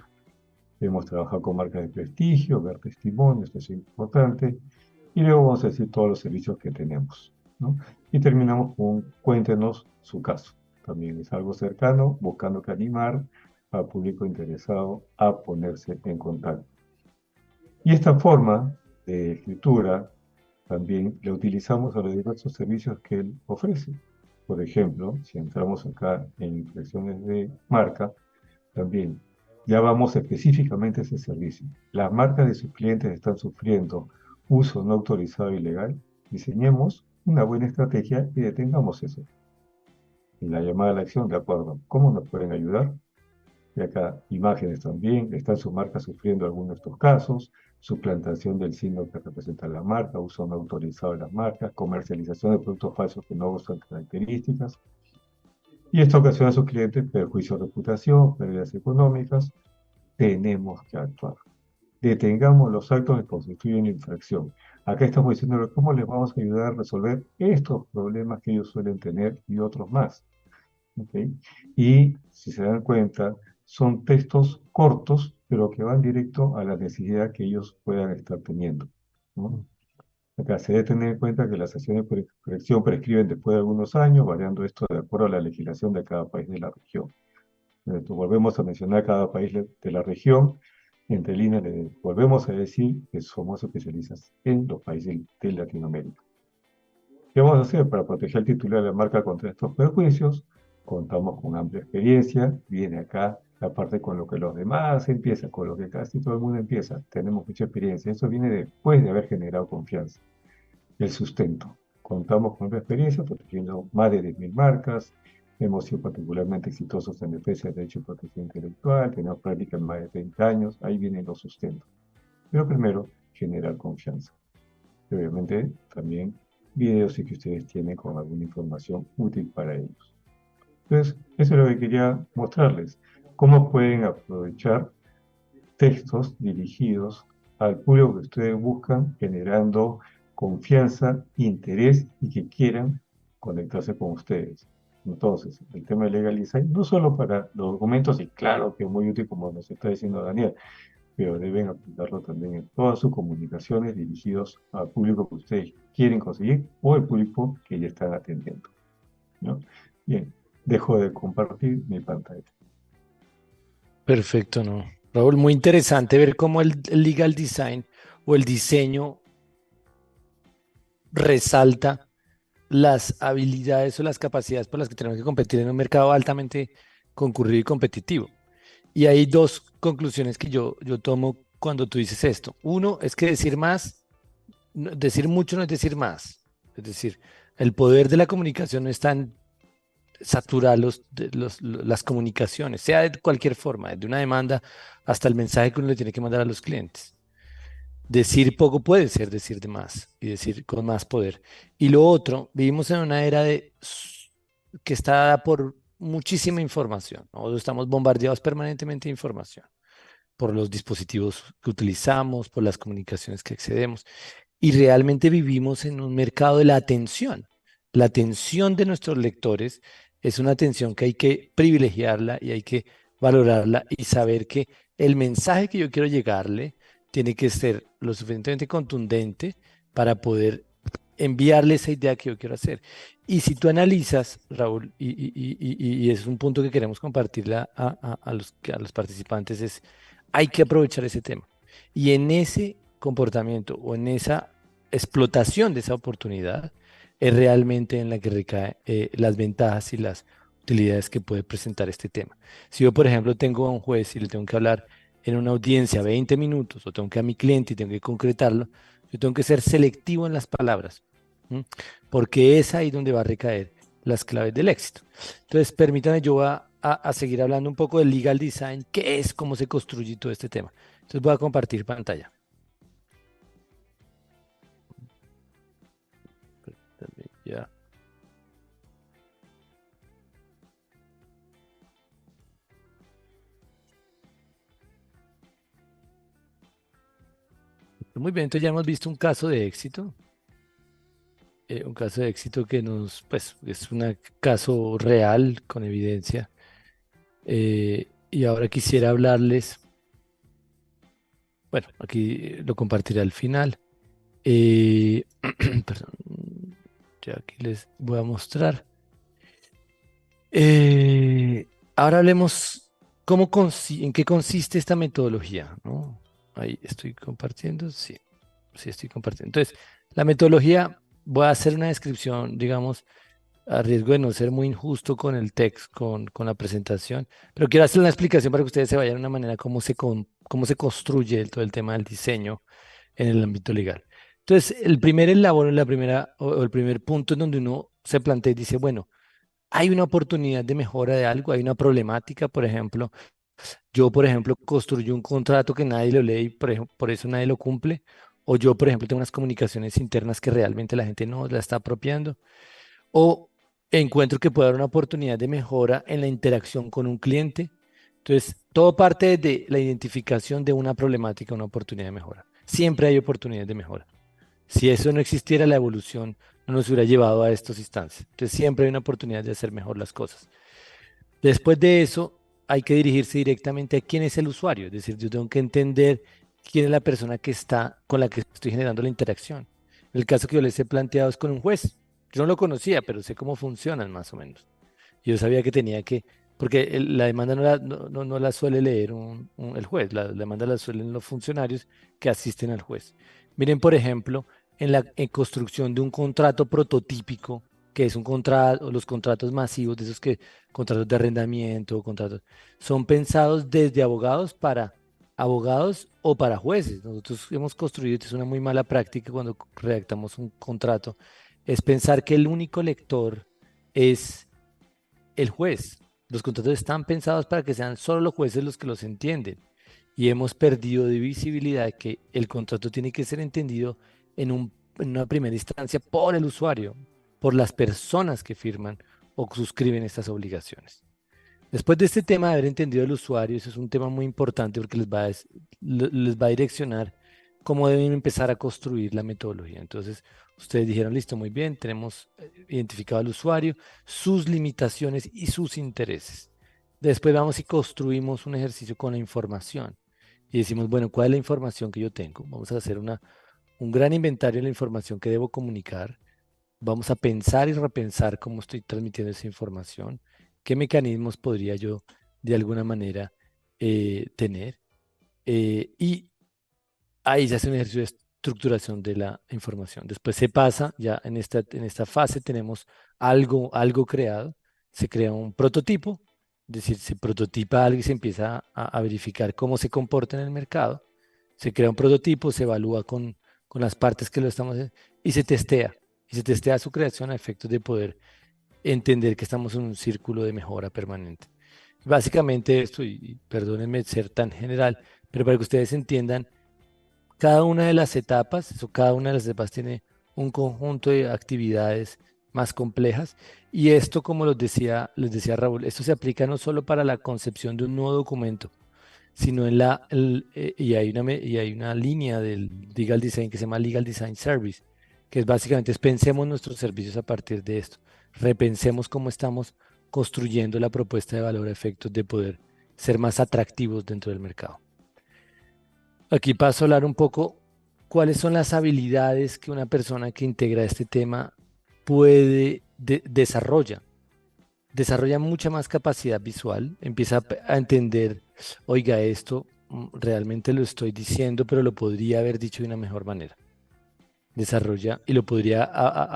Hemos trabajado con marcas de prestigio, ver testimonios, esto es importante. Y luego vamos a decir todos los servicios que tenemos, ¿no? Y terminamos con cuéntenos su caso. También es algo cercano, buscando que animar al público interesado a ponerse en contacto. Y esta forma de escritura también la utilizamos a los diversos servicios que él ofrece. Por ejemplo, si entramos acá en impresiones de marca, también ya vamos específicamente a ese servicio. Las marcas de sus clientes están sufriendo uso no autorizado e ilegal. Diseñemos una buena estrategia y detengamos eso. Y la llamada a la acción, de acuerdo, ¿cómo nos pueden ayudar? Y acá imágenes también, están sus marcas sufriendo algunos de estos casos, suplantación del signo que representa la marca, uso no autorizado de las marcas, comercialización de productos falsos que no gustan características. Y esto ocasiona a sus clientes perjuicio de reputación, pérdidas económicas. Tenemos que actuar. Detengamos los actos que constituyen infracción. Acá estamos diciendo cómo les vamos a ayudar a resolver estos problemas que ellos suelen tener y otros más. ¿Okay? Y si se dan cuenta, son textos cortos, pero que van directo a la necesidad que ellos puedan estar teniendo, ¿no? Acá se debe tener en cuenta que las acciones por corrección prescriben después de algunos años, variando esto de acuerdo a la legislación de cada país de la región. Volvemos a mencionar cada país de la región. Entre líneas, le volvemos a decir que somos especialistas en los países de Latinoamérica. ¿Qué vamos a hacer para proteger al titular de la marca contra estos perjuicios? Contamos con amplia experiencia. Viene acá la parte con lo que los demás empiezan, con lo que casi todo el mundo empieza. Tenemos mucha experiencia. Eso viene después de haber generado confianza. El sustento. Contamos con amplia experiencia, protegiendo más de 10.000 marcas. Hemos sido particularmente exitosos en defensa de derechos de protección intelectual. Tenemos práctica en más de 30 años. Ahí vienen los sustentos. Pero primero, generar confianza. Y obviamente también videos que ustedes tienen con alguna información útil para ellos. Entonces, eso es lo que quería mostrarles. Cómo pueden aprovechar textos dirigidos al público que ustedes buscan, generando confianza, interés y que quieran conectarse con ustedes. Entonces, el tema de Legal Design, no solo para los documentos, y claro que es muy útil como nos está diciendo Daniel, pero deben aplicarlo también en todas sus comunicaciones dirigidos al público que ustedes quieren conseguir o el público que ya están atendiendo, ¿no? Bien, dejo de compartir mi pantalla. Perfecto, ¿no? Raúl, muy interesante ver cómo el legal design o el diseño resalta las habilidades o las capacidades por las que tenemos que competir en un mercado altamente concurrido y competitivo. Y hay dos conclusiones que yo tomo cuando tú dices esto. Uno es que decir más, decir mucho no es decir más. Es decir, el poder de la comunicación no está en saturar las comunicaciones, sea de cualquier forma, desde una demanda hasta el mensaje que uno le tiene que mandar a los clientes. Decir poco puede ser decir de más y decir con más poder. Y lo otro, vivimos en una era que está dada por muchísima información, ¿no? Estamos bombardeados permanentemente de información por los dispositivos que utilizamos, por las comunicaciones que accedemos. Y realmente vivimos en un mercado de la atención. La atención de nuestros lectores es una atención que hay que privilegiarla y hay que valorarla y saber que el mensaje que yo quiero llegarle tiene que ser lo suficientemente contundente para poder enviarle esa idea que yo quiero hacer. Y si tú analizas, Raúl, y es un punto que queremos compartirle a los participantes, es hay que aprovechar ese tema. Y en ese comportamiento o en esa explotación de esa oportunidad es realmente en la que recae las ventajas y las utilidades que puede presentar este tema. Si yo, por ejemplo, tengo a un juez y le tengo que hablar en una audiencia 20 minutos o tengo que a mi cliente y tengo que concretarlo, yo tengo que ser selectivo en las palabras. ¿M? Porque es ahí donde va a recaer las claves del éxito. Entonces, permítame, yo voy a seguir hablando un poco del legal design, qué es, cómo se construye todo este tema. Entonces, voy a compartir pantalla. Ya. Muy bien, entonces ya hemos visto un caso de éxito que pues, es un caso real, con evidencia. Y ahora quisiera hablarles, bueno, aquí lo compartiré al final. Perdón, ya aquí les voy a mostrar. Ahora hablemos en qué consiste esta metodología, ¿no? Ahí estoy compartiendo, sí, sí estoy compartiendo. Entonces, la metodología, voy a hacer una descripción, digamos, a riesgo de no ser muy injusto con el texto, con la presentación, pero quiero hacer una explicación para que ustedes se vayan de una manera cómo se construye todo el tema del diseño en el ámbito legal. Entonces, el primer eslabón, o el primer punto en donde uno se plantea y dice, bueno, hay una oportunidad de mejora de algo, hay una problemática, por ejemplo, yo, por ejemplo, construyo un contrato que nadie lo lee y por eso nadie lo cumple, o yo, por ejemplo, tengo unas comunicaciones internas que realmente la gente no la está apropiando, o encuentro que puede haber una oportunidad de mejora en la interacción con un cliente. Entonces, todo parte de la identificación de una problemática, una oportunidad de mejora. Siempre hay oportunidades de mejora. Si eso no existiera, la evolución no nos hubiera llevado a estas instancias. Entonces, siempre hay una oportunidad de hacer mejor las cosas. Después de eso, hay que dirigirse directamente a quién es el usuario. Es decir, yo tengo que entender quién es la persona que está con la que estoy generando la interacción. El caso que yo les he planteado es con un juez. Yo no lo conocía, pero sé cómo funcionan más o menos. Yo sabía que tenía que, porque la demanda no la suele leer el juez, la demanda la suelen los funcionarios que asisten al juez. Miren, por ejemplo, en construcción de un contrato prototípico, que es un contrato, los contratos masivos, de esos que, contratos de arrendamiento, contratos, son pensados desde abogados para abogados o para jueces. Nosotros hemos construido, esto es una muy mala práctica cuando redactamos un contrato, es pensar que el único lector es el juez. Los contratos están pensados para que sean solo los jueces los que los entienden. Y hemos perdido de visibilidad que el contrato tiene que ser entendido en una primera instancia por el usuario, por las personas que firman o suscriben estas obligaciones. Después de este tema de haber entendido el usuario, eso es un tema muy importante porque les va a direccionar cómo deben empezar a construir la metodología. Entonces, ustedes dijeron, listo, muy bien, tenemos identificado al usuario, sus limitaciones y sus intereses. Después vamos y construimos un ejercicio con la información y decimos, bueno, ¿cuál es la información que yo tengo? Vamos a hacer un gran inventario de la información que debo comunicar. Vamos a pensar y repensar cómo estoy transmitiendo esa información, qué mecanismos podría yo de alguna manera tener. Y ahí se hace un ejercicio de estructuración de la información. Después se pasa, ya en esta fase tenemos algo creado, se crea un prototipo, es decir, se prototipa algo y se empieza a verificar cómo se comporta en el mercado. Se crea un prototipo, se evalúa con las partes que lo estamos haciendo y se testea. Y se testea su creación a efectos de poder entender que estamos en un círculo de mejora permanente. Básicamente esto, y perdónenme ser tan general, pero para que ustedes entiendan, cada una de las etapas, cada una de las etapas tiene un conjunto de actividades más complejas y esto, como les decía Raúl, esto se aplica no solo para la concepción de un nuevo documento, sino y hay una línea del Legal Design que se llama Legal Design Service, que es básicamente pensemos nuestros servicios a partir de esto, repensemos cómo estamos construyendo la propuesta de valor a efectos de poder ser más atractivos dentro del mercado. Aquí paso a hablar un poco cuáles son las habilidades que una persona que integra este tema puede desarrolla. Desarrolla mucha más capacidad visual, empieza a entender, oiga, esto realmente lo estoy diciendo, pero lo podría haber dicho de una mejor manera. Desarrolla y lo podría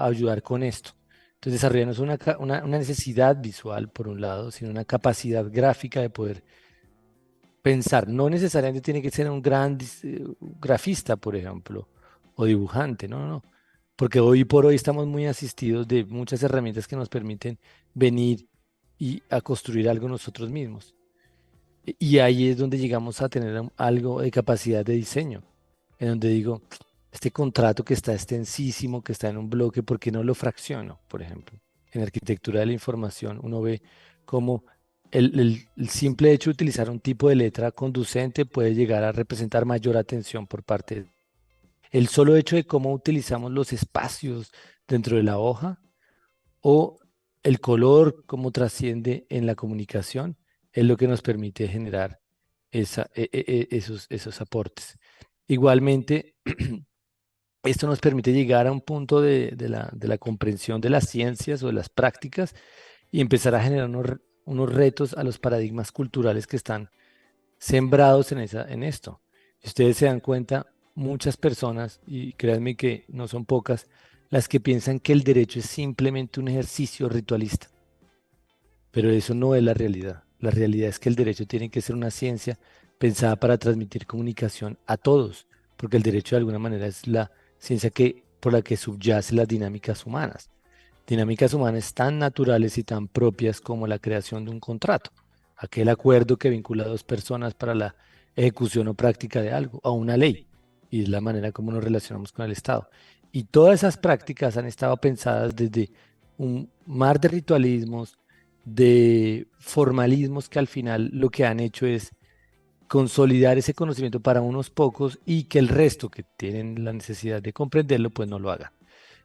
ayudar con esto. Entonces desarrolla no es una necesidad visual, por un lado, sino una capacidad gráfica de poder pensar. No necesariamente tiene que ser un gran grafista, por ejemplo, o dibujante, no, no, no. Porque hoy por hoy estamos muy asistidos de muchas herramientas que nos permiten venir y a construir algo nosotros mismos. Y ahí es donde llegamos a tener algo de capacidad de diseño, en donde digo, este contrato que está extensísimo, que está en un bloque, ¿por qué no lo fracciono? Por ejemplo, en arquitectura de la información uno ve cómo el simple hecho de utilizar un tipo de letra conducente puede llegar a representar mayor atención por parte de el solo hecho de cómo utilizamos los espacios dentro de la hoja o el color, cómo trasciende en la comunicación, es lo que nos permite generar esos aportes. Igualmente, esto nos permite llegar a un punto de la comprensión de las ciencias o de las prácticas y empezar a generar unos retos a los paradigmas culturales que están sembrados en esto. Si ustedes se dan cuenta, muchas personas, y créanme que no son pocas, las que piensan que el derecho es simplemente un ejercicio ritualista, pero eso no es la realidad. La realidad es que el derecho tiene que ser una ciencia pensada para transmitir comunicación a todos, porque el derecho de alguna manera es la ciencia por la que subyace las dinámicas humanas tan naturales y tan propias como la creación de un contrato, aquel acuerdo que vincula a dos personas para la ejecución o práctica de algo, a una ley, y es la manera como nos relacionamos con el Estado. Y todas esas prácticas han estado pensadas desde un mar de ritualismos, de formalismos que al final lo que han hecho es consolidar ese conocimiento para unos pocos y que el resto que tienen la necesidad de comprenderlo, pues no lo hagan.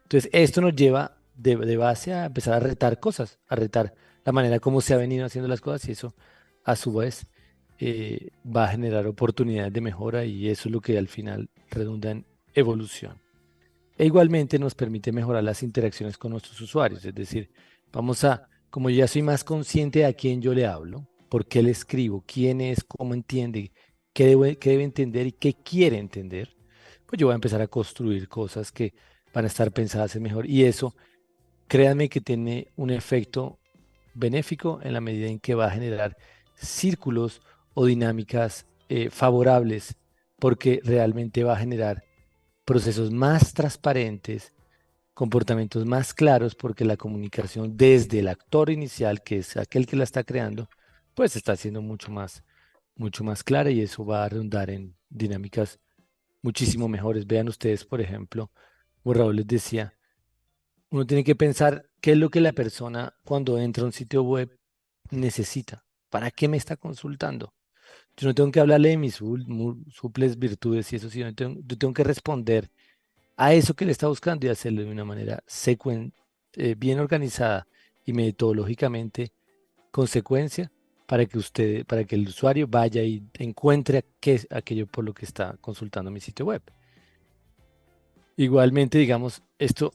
Entonces, esto nos lleva de base a empezar a retar cosas, a retar la manera como se ha venido haciendo las cosas y eso a su vez va a generar oportunidades de mejora y eso es lo que al final redunda en evolución. E igualmente nos permite mejorar las interacciones con nuestros usuarios, es decir, como yo ya soy más consciente de a quién yo le hablo, por qué le escribo, quién es, cómo entiende, qué debe entender y qué quiere entender, pues yo voy a empezar a construir cosas que van a estar pensadas en mejor. Y eso, créanme que tiene un efecto benéfico en la medida en que va a generar círculos o dinámicas favorables, porque realmente va a generar procesos más transparentes, comportamientos más claros, porque la comunicación desde el actor inicial, que es aquel que la está creando, pues está siendo mucho más clara y eso va a redundar en dinámicas muchísimo mejores. Vean ustedes, por ejemplo, como Raúl les decía, uno tiene que pensar qué es lo que la persona cuando entra a un sitio web necesita. ¿Para qué me está consultando? Yo no tengo que hablarle de mis suples virtudes y eso, sino yo tengo que responder a eso que le está buscando y hacerlo de una manera bien organizada y metodológicamente consecuencia para que el usuario vaya y encuentre qué es aquello por lo que está consultando mi sitio web. Igualmente, digamos, esto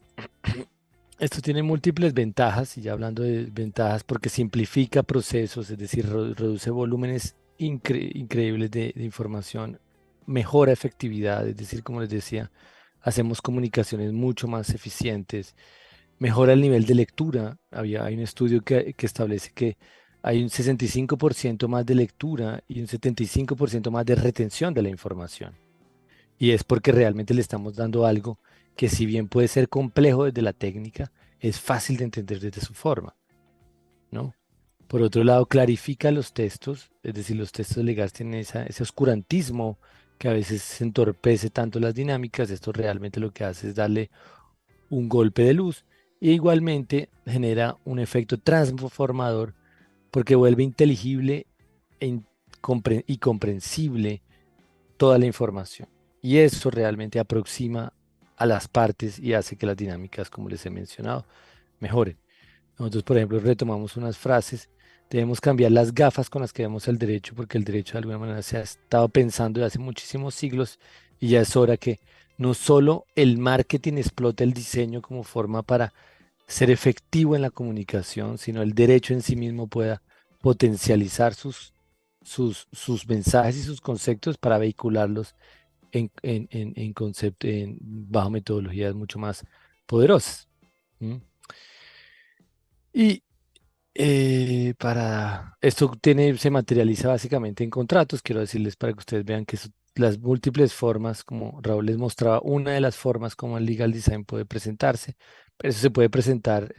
tiene múltiples ventajas, y ya hablando de ventajas, porque simplifica procesos, es decir, reduce volúmenes increíbles de información, mejora efectividad, es decir, como les decía, hacemos comunicaciones mucho más eficientes, mejora el nivel de lectura. Hay un estudio que establece que hay un 65% más de lectura y un 75% más de retención de la información. Y es porque realmente le estamos dando algo que si bien puede ser complejo desde la técnica, es fácil de entender desde su forma, ¿no? Por otro lado, clarifica los textos, es decir, los textos legales tienen ese oscurantismo que a veces entorpece tanto las dinámicas. Esto realmente lo que hace es darle un golpe de luz e igualmente genera un efecto transformador porque vuelve inteligible y comprensible toda la información. Y eso realmente aproxima a las partes y hace que las dinámicas, como les he mencionado, mejoren. Nosotros, por ejemplo, retomamos unas frases. Debemos cambiar las gafas con las que vemos el derecho, porque el derecho de alguna manera se ha estado pensando desde hace muchísimos siglos y ya es hora que no solo el marketing explota el diseño como forma para ser efectivo en la comunicación, sino el derecho en sí mismo pueda potencializar sus mensajes y sus conceptos para vehicularlos bajo metodologías mucho más poderosas. ¿M? Y para esto se materializa básicamente en contratos. Quiero decirles para que ustedes vean que las múltiples formas, como Raúl les mostraba, una de las formas como el legal design puede presentarse, pero eso se puede presentar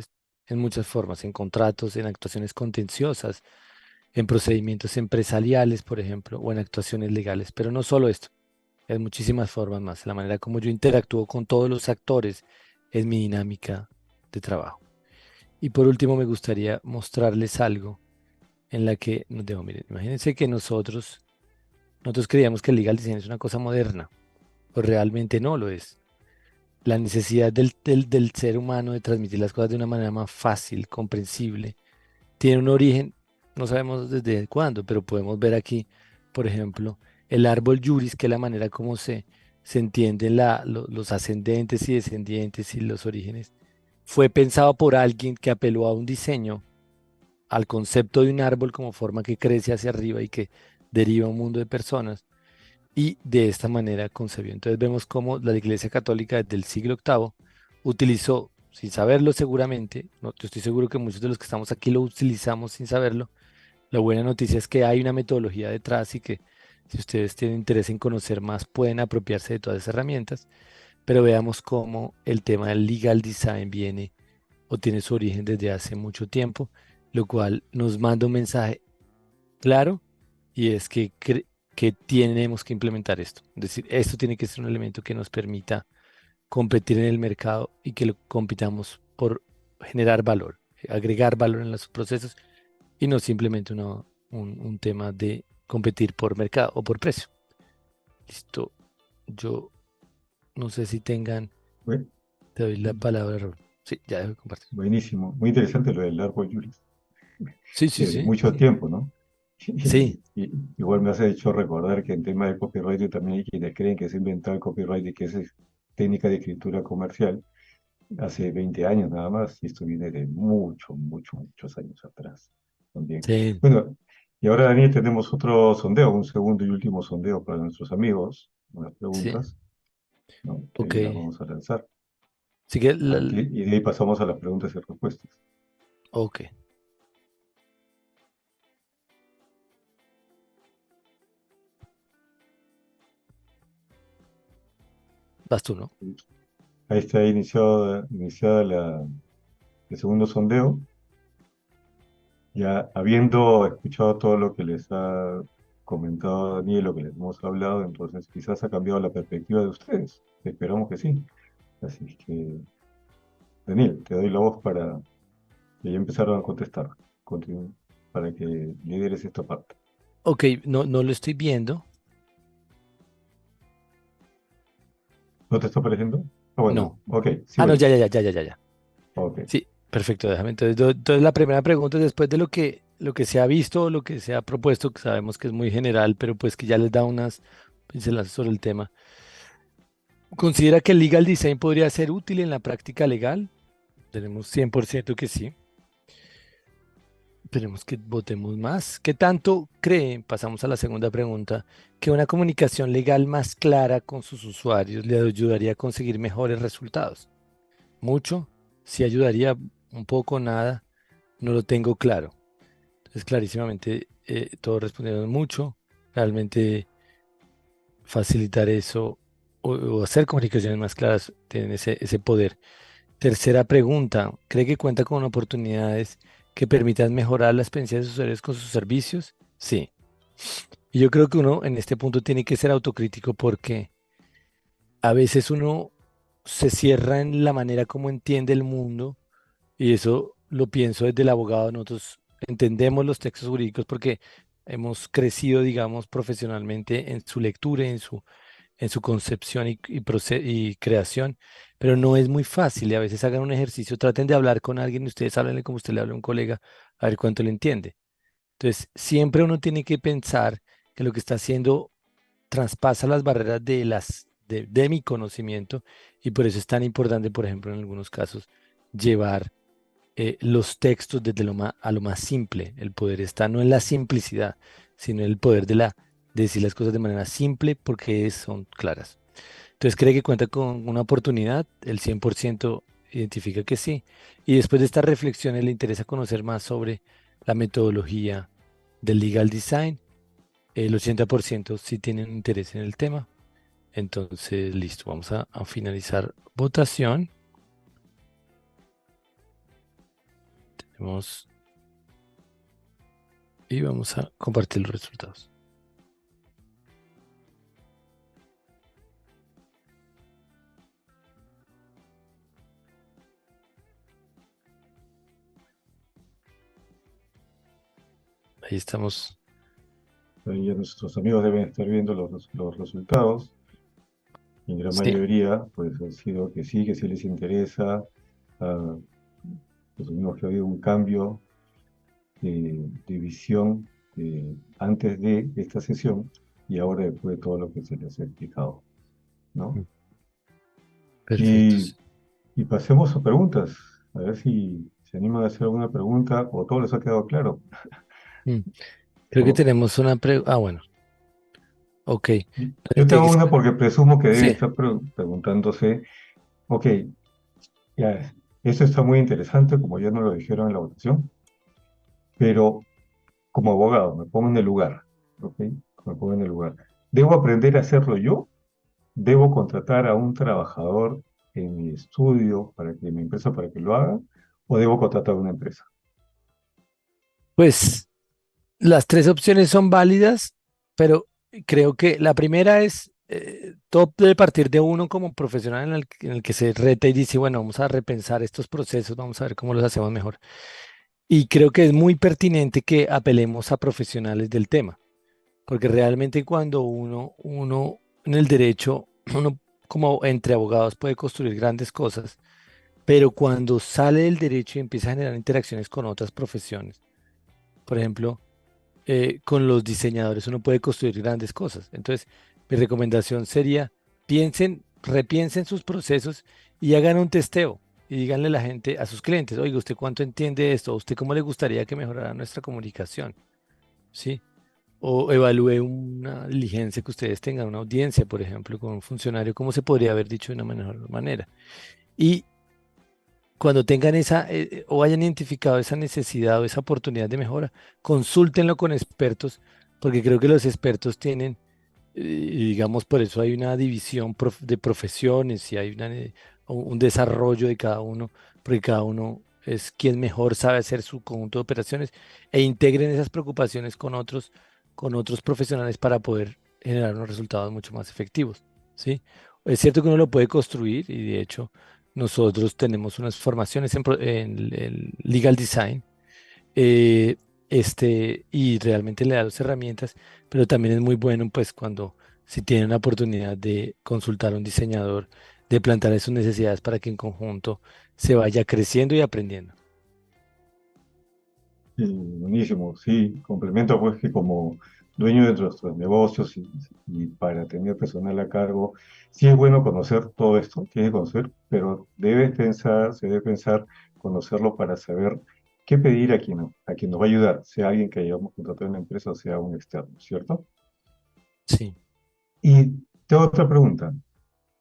en muchas formas, en contratos, en actuaciones contenciosas, en procedimientos empresariales, por ejemplo, o en actuaciones legales. Pero no solo esto, hay muchísimas formas más. La manera como yo interactúo con todos los actores es mi dinámica de trabajo. Y por último, me gustaría mostrarles algo en la que nos dejo. Miren, imagínense que nosotros creíamos que el legal design es una cosa moderna, pues realmente no lo es. La necesidad del ser humano de transmitir las cosas de una manera más fácil, comprensible, tiene un origen, no sabemos desde cuándo, pero podemos ver aquí, por ejemplo, el árbol Juris, que es la manera como se entienden los ascendentes y descendientes y los orígenes. Fue pensado por alguien que apeló a un diseño, al concepto de un árbol como forma que crece hacia arriba y que deriva a un mundo de personas, y de esta manera concebió. Entonces vemos cómo la Iglesia Católica desde el siglo octavo utilizó, sin saberlo seguramente, no, yo estoy seguro que muchos de los que estamos aquí lo utilizamos sin saberlo. La buena noticia es que hay una metodología detrás y que si ustedes tienen interés en conocer más pueden apropiarse de todas esas herramientas, pero veamos cómo el tema del legal design viene o tiene su origen desde hace mucho tiempo, lo cual nos manda un mensaje claro, y es que tenemos que implementar esto. Es decir, esto tiene que ser un elemento que nos permita competir en el mercado y que lo compitamos por generar valor, agregar valor en los procesos y no simplemente un tema de competir por mercado o por precio. Listo. Yo no sé si tengan, Bue- te doy la palabra, Raúl. Sí, ya dejo de compartir. Buenísimo, muy interesante lo del árbol Juris, Sí, sí, de sí. mucho tiempo, ¿no? Sí, Igual me has hecho recordar que en tema de copyright también hay quienes creen que se ha inventado el copyright y que es técnica de escritura comercial hace 20 años nada más, y esto viene de muchos años atrás también. sí, Bueno, y ahora Daniel tenemos otro sondeo, un segundo y último sondeo para nuestros amigos, unas sí. preguntas, ¿no? Que Ok. las vamos a lanzar. Así que, Y de ahí pasamos a las preguntas y respuestas. ok, vas tú, ¿no? Ahí está iniciada el segundo sondeo. Ya habiendo escuchado todo lo que les ha comentado Daniel, lo que les hemos hablado, entonces quizás ha cambiado la perspectiva de ustedes. Esperamos que sí. Así que, Daniel, te doy la voz para que ya empezaron a contestar, para que lideres esta parte. Ok, no lo estoy viendo. ¿No te está apareciendo? Ah, bueno, No. ok, Ah, sigo no, yo. ya. Ok, Sí, perfecto, déjame. Entonces, entonces la primera pregunta es después de lo que se ha visto, lo que se ha propuesto, que sabemos que es muy general, pero pues que ya les da unas pinceladas sobre el tema. ¿Considera que el legal design podría ser útil en la práctica legal? Tenemos 100% que sí. Esperemos que votemos más. ¿Qué tanto creen, pasamos a la segunda pregunta, que una comunicación legal más clara con sus usuarios le ayudaría a conseguir mejores resultados? ¿Mucho? ¿Sí ayudaría? ¿Un poco? ¿Nada? No lo tengo claro. Entonces, clarísimamente, todos respondieron mucho. Realmente facilitar eso o hacer comunicaciones más claras tienen ese poder. Tercera pregunta, ¿cree que cuenta con oportunidades que permitan mejorar la experiencia de sus usuarios con sus servicios? Sí. Y yo creo que uno en este punto tiene que ser autocrítico porque a veces uno se cierra en la manera como entiende el mundo, y eso lo pienso desde el abogado. Nosotros entendemos los textos jurídicos porque hemos crecido, digamos, profesionalmente en su lectura, en su concepción y creación, pero no es muy fácil y a veces hagan un ejercicio, traten de hablar con alguien y ustedes háblenle como usted le habla a un colega, a ver cuánto le entiende. Entonces, siempre uno tiene que pensar que lo que está haciendo traspasa las barreras de mi conocimiento, y por eso es tan importante, por ejemplo, en algunos casos, llevar los textos desde a lo más simple. El poder está no en la simplicidad, sino en el poder de decir las cosas de manera simple porque son claras. Entonces, ¿cree que cuenta con una oportunidad? El 100% identifica que sí. Y después de estas reflexiones le interesa conocer más sobre la metodología del legal design. El 80% sí tienen interés en el tema. Entonces, listo, vamos a finalizar votación. Tenemos y vamos a compartir los resultados. Ahí estamos. Ahí ya nuestros amigos deben estar viendo los resultados. Y en gran Sí, mayoría, pues ha sido que sí les interesa. Ah, pues vimos que ha habido un cambio de visión antes de esta sesión y ahora después de todo lo que se les ha explicado, ¿no? perfecto. Y, y pasemos a preguntas, a ver si se animan a hacer alguna pregunta o todo les ha quedado claro. Mm, Creo que O- tenemos una pregunta. Ah, bueno, ok. yo Tiene tengo que una ser- porque presumo que deben Sí, estar preguntándose, ok, ya, eso está muy interesante, como ya nos lo dijeron en la votación, pero como abogado me pongo en el lugar, ¿ok? Me pongo en el lugar. ¿Debo aprender a hacerlo yo? ¿Debo contratar a un trabajador en mi estudio mi empresa para que lo haga? ¿O debo contratar a una empresa? pues las tres opciones son válidas, pero creo que la primera es, todo debe partir de uno como profesional en el que se reta y dice, bueno, vamos a repensar estos procesos, vamos a ver cómo los hacemos mejor. Y creo que es muy pertinente que apelemos a profesionales del tema, porque realmente cuando uno en el derecho, uno como entre abogados puede construir grandes cosas, pero cuando sale del derecho y empieza a generar interacciones con otras profesiones, por ejemplo, con los diseñadores uno puede construir grandes cosas. Entonces, mi recomendación sería, repiensen sus procesos y hagan un testeo y díganle a la gente, a sus clientes, oiga, ¿usted cuánto entiende esto? ¿A usted cómo le gustaría que mejorara nuestra comunicación? ¿Sí? O evalúe una diligencia que ustedes tengan, una audiencia, por ejemplo, con un funcionario, ¿cómo se podría haber dicho de una mejor manera? Y cuando tengan o hayan identificado esa necesidad o esa oportunidad de mejora, consúltenlo con expertos, porque creo que los expertos tienen, y digamos, por eso hay una división de profesiones y hay un desarrollo de cada uno, porque cada uno es quien mejor sabe hacer su conjunto de operaciones e integren esas preocupaciones con otros profesionales para poder generar unos resultados mucho más efectivos, ¿sí? Es cierto que uno lo puede construir y de hecho nosotros tenemos unas formaciones en legal design, eh, y realmente le da las herramientas, pero también es muy bueno pues cuando si tienen la oportunidad de consultar a un diseñador, de plantear sus necesidades para que en conjunto se vaya creciendo y aprendiendo. Buenísimo, sí. Complemento pues que como dueño de nuestros negocios y para tener personal a cargo, sí es bueno conocer todo esto, tiene que conocer, pero se debe pensar, conocerlo para saber qué pedir a quien nos va a ayudar, sea alguien que hayamos contratado en la empresa o sea un externo, ¿cierto? Sí. Y tengo otra pregunta.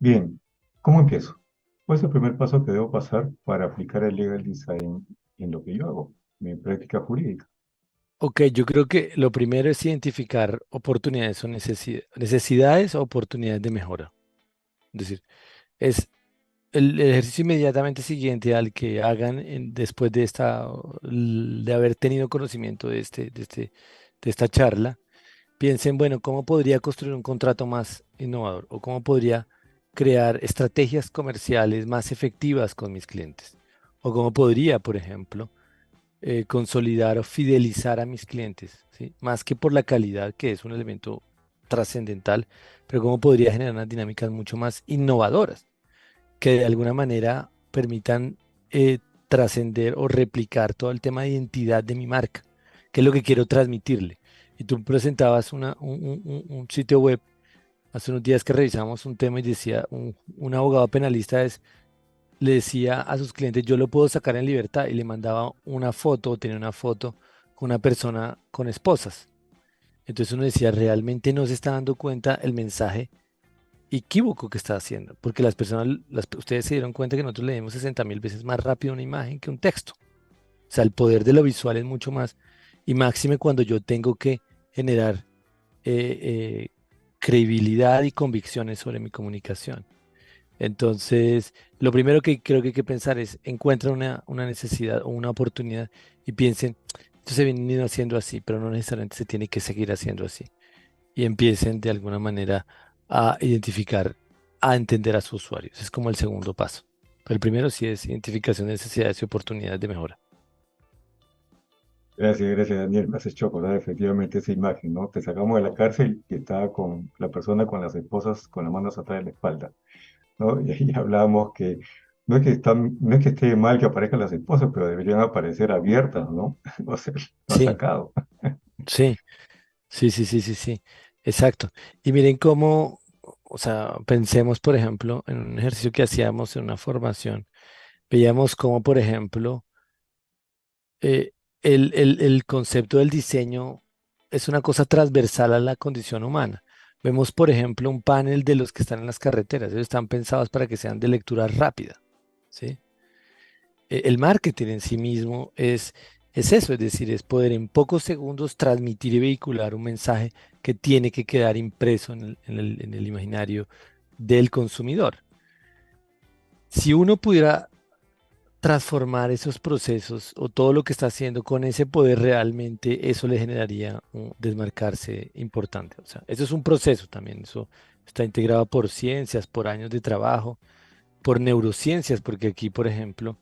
Bien, ¿cómo empiezo? ¿Cuál es el primer paso que debo pasar para aplicar el legal design en lo que yo hago, mi práctica jurídica? Ok, yo creo que lo primero es identificar oportunidades o necesidades o oportunidades de mejora. Es decir, es el ejercicio inmediatamente siguiente al que hagan después de de haber tenido conocimiento de esta charla, piensen, bueno, ¿cómo podría construir un contrato más innovador? ¿O cómo podría crear estrategias comerciales más efectivas con mis clientes? ¿O cómo podría, por ejemplo, consolidar o fidelizar a mis clientes? ¿Sí? Más que por la calidad, que es un elemento trascendental, pero cómo podría generar unas dinámicas mucho más innovadoras que de alguna manera permitan trascender o replicar todo el tema de identidad de mi marca, que es lo que quiero transmitirle. Y tú presentabas un sitio web Hace unos días que revisamos un tema y decía, un abogado penalista le decía a sus clientes, yo lo puedo sacar en libertad y le mandaba una foto o tenía una foto con una persona con esposas. Entonces uno decía, realmente no se está dando cuenta el mensaje equívoco que está haciendo, porque las personas, ustedes se dieron cuenta que nosotros leemos 60.000 veces más rápido una imagen que un texto. O sea, el poder de lo visual es mucho más. Y máxime cuando yo tengo que generar eh, credibilidad y convicciones sobre mi comunicación. Entonces, lo primero que creo que hay que pensar es, encuentren una necesidad o una oportunidad y piensen, esto se viene haciendo así, pero no necesariamente se tiene que seguir haciendo así. Y empiecen de alguna manera a identificar, a entender a sus usuarios. Es como el segundo paso. Pero el primero sí es identificación de necesidades y oportunidades de mejora. Gracias, Daniel. Me has hecho acordar efectivamente esa imagen, ¿no? Te sacamos de la cárcel y estaba con la persona con las esposas con las manos atrás de la espalda, ¿no? Y ahí hablábamos que no es que esté mal que aparezcan las esposas, pero deberían aparecer abiertas, ¿no? O sea, lo ha Sí, sacado. sí, sí. Exacto. Y miren cómo, o sea, pensemos, por ejemplo, en un ejercicio que hacíamos en una formación. Veíamos cómo, por ejemplo, eh, el concepto del diseño es una cosa transversal a la condición humana. Vemos, por ejemplo, un panel de los que están en las carreteras. Ellos están pensados para que sean de lectura rápida, ¿sí? El marketing en sí mismo es eso, es decir, es poder en pocos segundos transmitir y vehicular un mensaje que tiene que quedar impreso en el imaginario del consumidor. Si uno pudiera transformar esos procesos o todo lo que está haciendo con ese poder realmente, eso le generaría un desmarcarse importante. O sea, eso es un proceso también, eso está integrado por ciencias, por años de trabajo, por neurociencias, porque aquí, por ejemplo,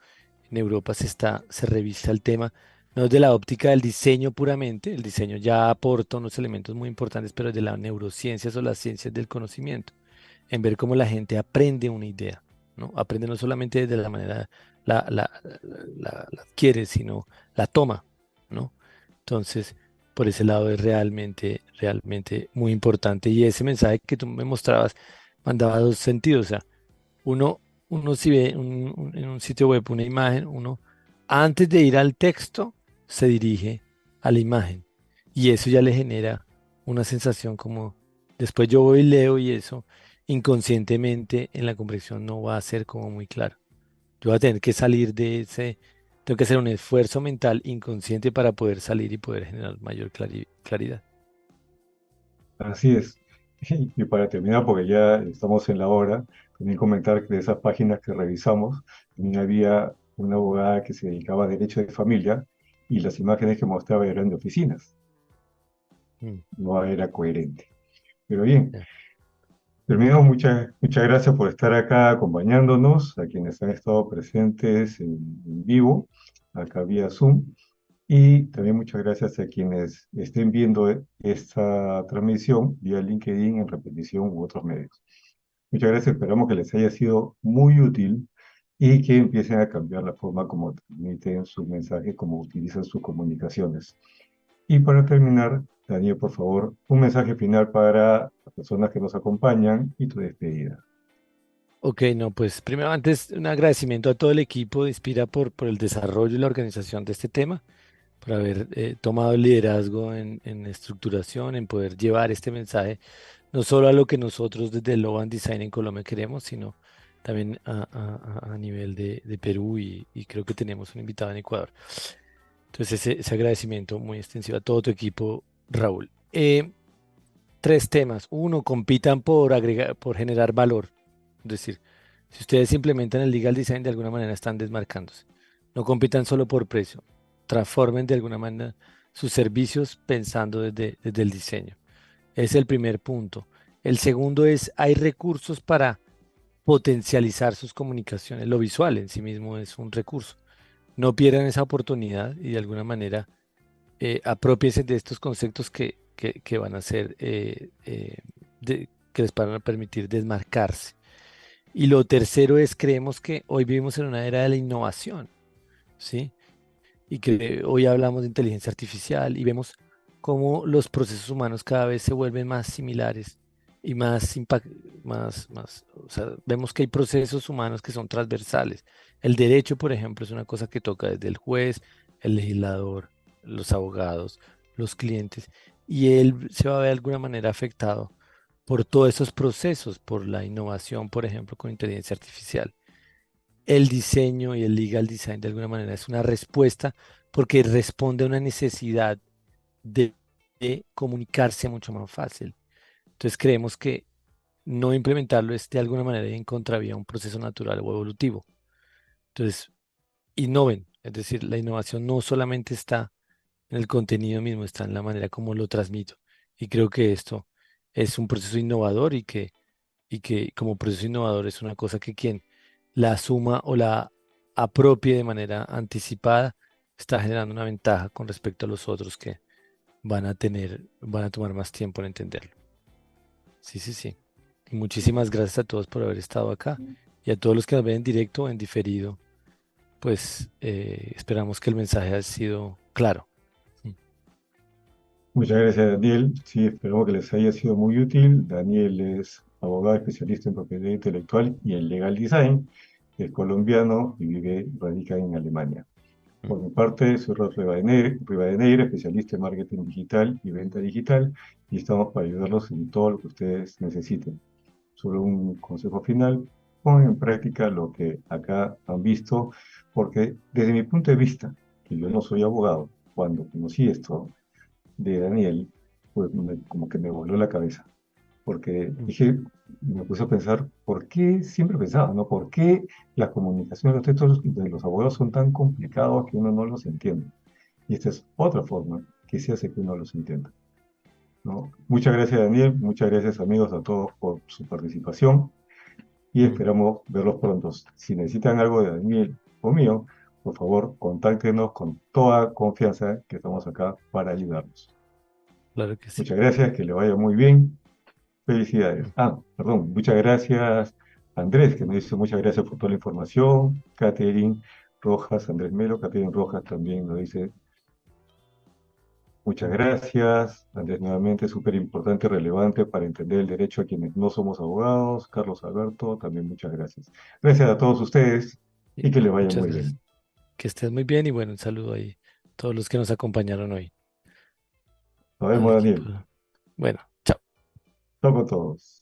en Europa se revisa el tema, no desde la óptica del diseño puramente, el diseño ya aporta unos elementos muy importantes, pero de las neurociencias o las ciencias del conocimiento en ver cómo la gente aprende una idea, ¿no? Aprende no solamente de la manera la adquiere, sino la toma, ¿no? Entonces, por ese lado es realmente muy importante. Y ese mensaje que tú me mostrabas mandaba dos sentidos. O sea, uno, uno si ve en un sitio web una imagen, uno antes de ir al texto se dirige a la imagen. Y eso ya le genera una sensación como, después yo voy y leo y eso inconscientemente en la comprensión no va a ser como muy claro. Yo voy a tener que salir de ese, tengo que hacer un esfuerzo mental inconsciente para poder salir y poder generar mayor claridad. Así es. Y para terminar, porque ya estamos en la hora, también comentar que de esas páginas que revisamos, también había una abogada que se dedicaba a derecho de familia y las imágenes que mostraba eran de oficinas. Mm, No era coherente. Pero bien, ya. terminamos. Muchas gracias por estar acá acompañándonos, a quienes han estado presentes en vivo, acá vía Zoom. Y también muchas gracias a quienes estén viendo esta transmisión vía LinkedIn en repetición u otros medios. Muchas gracias, esperamos que les haya sido muy útil y que empiecen a cambiar la forma como transmiten su mensaje, como utilizan sus comunicaciones. Y para terminar, Daniel, por favor, un mensaje final para las personas que nos acompañan y tu despedida. Ok, no, pues primero antes un agradecimiento a todo el equipo de Inspira por el desarrollo y la organización de este tema, por haber tomado el liderazgo en estructuración, en poder llevar este mensaje, no solo a lo que nosotros desde Lovan Design en Colombia queremos, sino también a nivel de Perú y creo que tenemos un invitado en Ecuador. Entonces ese agradecimiento muy extensivo a todo tu equipo, Raúl. Tres temas. Uno, compitan por generar valor. Es decir, si ustedes implementan el legal design, de alguna manera están desmarcándose. No compitan solo por precio. Transformen de alguna manera sus servicios pensando desde el diseño. Es el primer punto. El segundo es, hay recursos para potencializar sus comunicaciones. Lo visual en sí mismo es un recurso. No pierdan esa oportunidad y de alguna manera apropiense de estos conceptos que van a ser, que les van a permitir desmarcarse. Y lo tercero es, creemos que hoy vivimos en una era de la innovación, ¿sí? Y que hoy hablamos de inteligencia artificial y vemos cómo los procesos humanos cada vez se vuelven más similares y o sea, vemos que hay procesos humanos que son transversales. El derecho, por ejemplo, es una cosa que toca desde el juez, el legislador, los abogados, los clientes, y él se va a ver de alguna manera afectado por todos esos procesos, por la innovación, por ejemplo, con inteligencia artificial. El diseño y el legal design de alguna manera es una respuesta porque responde a una necesidad de, de comunicarse mucho más fácil. Entonces creemos que no implementarlo es de alguna manera en contravía a un proceso natural o evolutivo. Entonces, innoven, es decir, la innovación no solamente está en el contenido mismo, está en la manera como lo transmito. Y creo que esto es un proceso innovador y que como proceso innovador es una cosa que quien la asuma o la apropie de manera anticipada está generando una ventaja con respecto a los otros que van a tomar más tiempo en entenderlo. Sí, sí, sí. Y muchísimas gracias a todos por haber estado acá y a todos los que nos ven en directo o en diferido. Pues esperamos que el mensaje haya sido claro. Mm. Muchas gracias, Daniel. Sí, esperamos que les haya sido muy útil. Daniel es abogado especialista en propiedad intelectual y en legal design. Es colombiano y radica en Alemania. Mm. Por mi parte, soy Rod Rivadeneira, especialista en marketing digital y venta digital, y estamos para ayudarlos en todo lo que ustedes necesiten. Solo un consejo final: pongan en práctica lo que acá han visto, porque desde mi punto de vista, que yo no soy abogado, cuando conocí esto de Daniel, pues como que me voló la cabeza, porque Mm. dije, me puse a pensar, ¿por qué siempre pensaba, ¿no? ¿Por qué la comunicación, los textos de los abogados son tan complicados que uno no los entiende? Y esta es otra forma que se hace que uno los entienda, ¿no? Muchas gracias, Daniel, muchas gracias, amigos, a todos por su participación y Mm. esperamos verlos pronto. Si necesitan algo de Daniel o mío, por favor, contáctenos con toda confianza, que estamos acá para ayudarlos. Claro que sí. Muchas gracias, que le vaya muy bien. Felicidades. Mm. Ah, perdón, muchas gracias, Andrés, que me dice muchas gracias por toda la información. Catherine Rojas, Andrés Melo, Catherine Rojas también nos dice muchas gracias. Andrés, nuevamente, súper importante, relevante para entender el derecho a quienes no somos abogados. Carlos Alberto, también muchas gracias. Gracias a todos ustedes Y y que le vaya muchas muy gracias. bien. Que estés muy bien y bueno, un saludo ahí a todos los que nos acompañaron hoy Nos al vemos, equipo. Daniel. Bueno, chao. Chao con todos.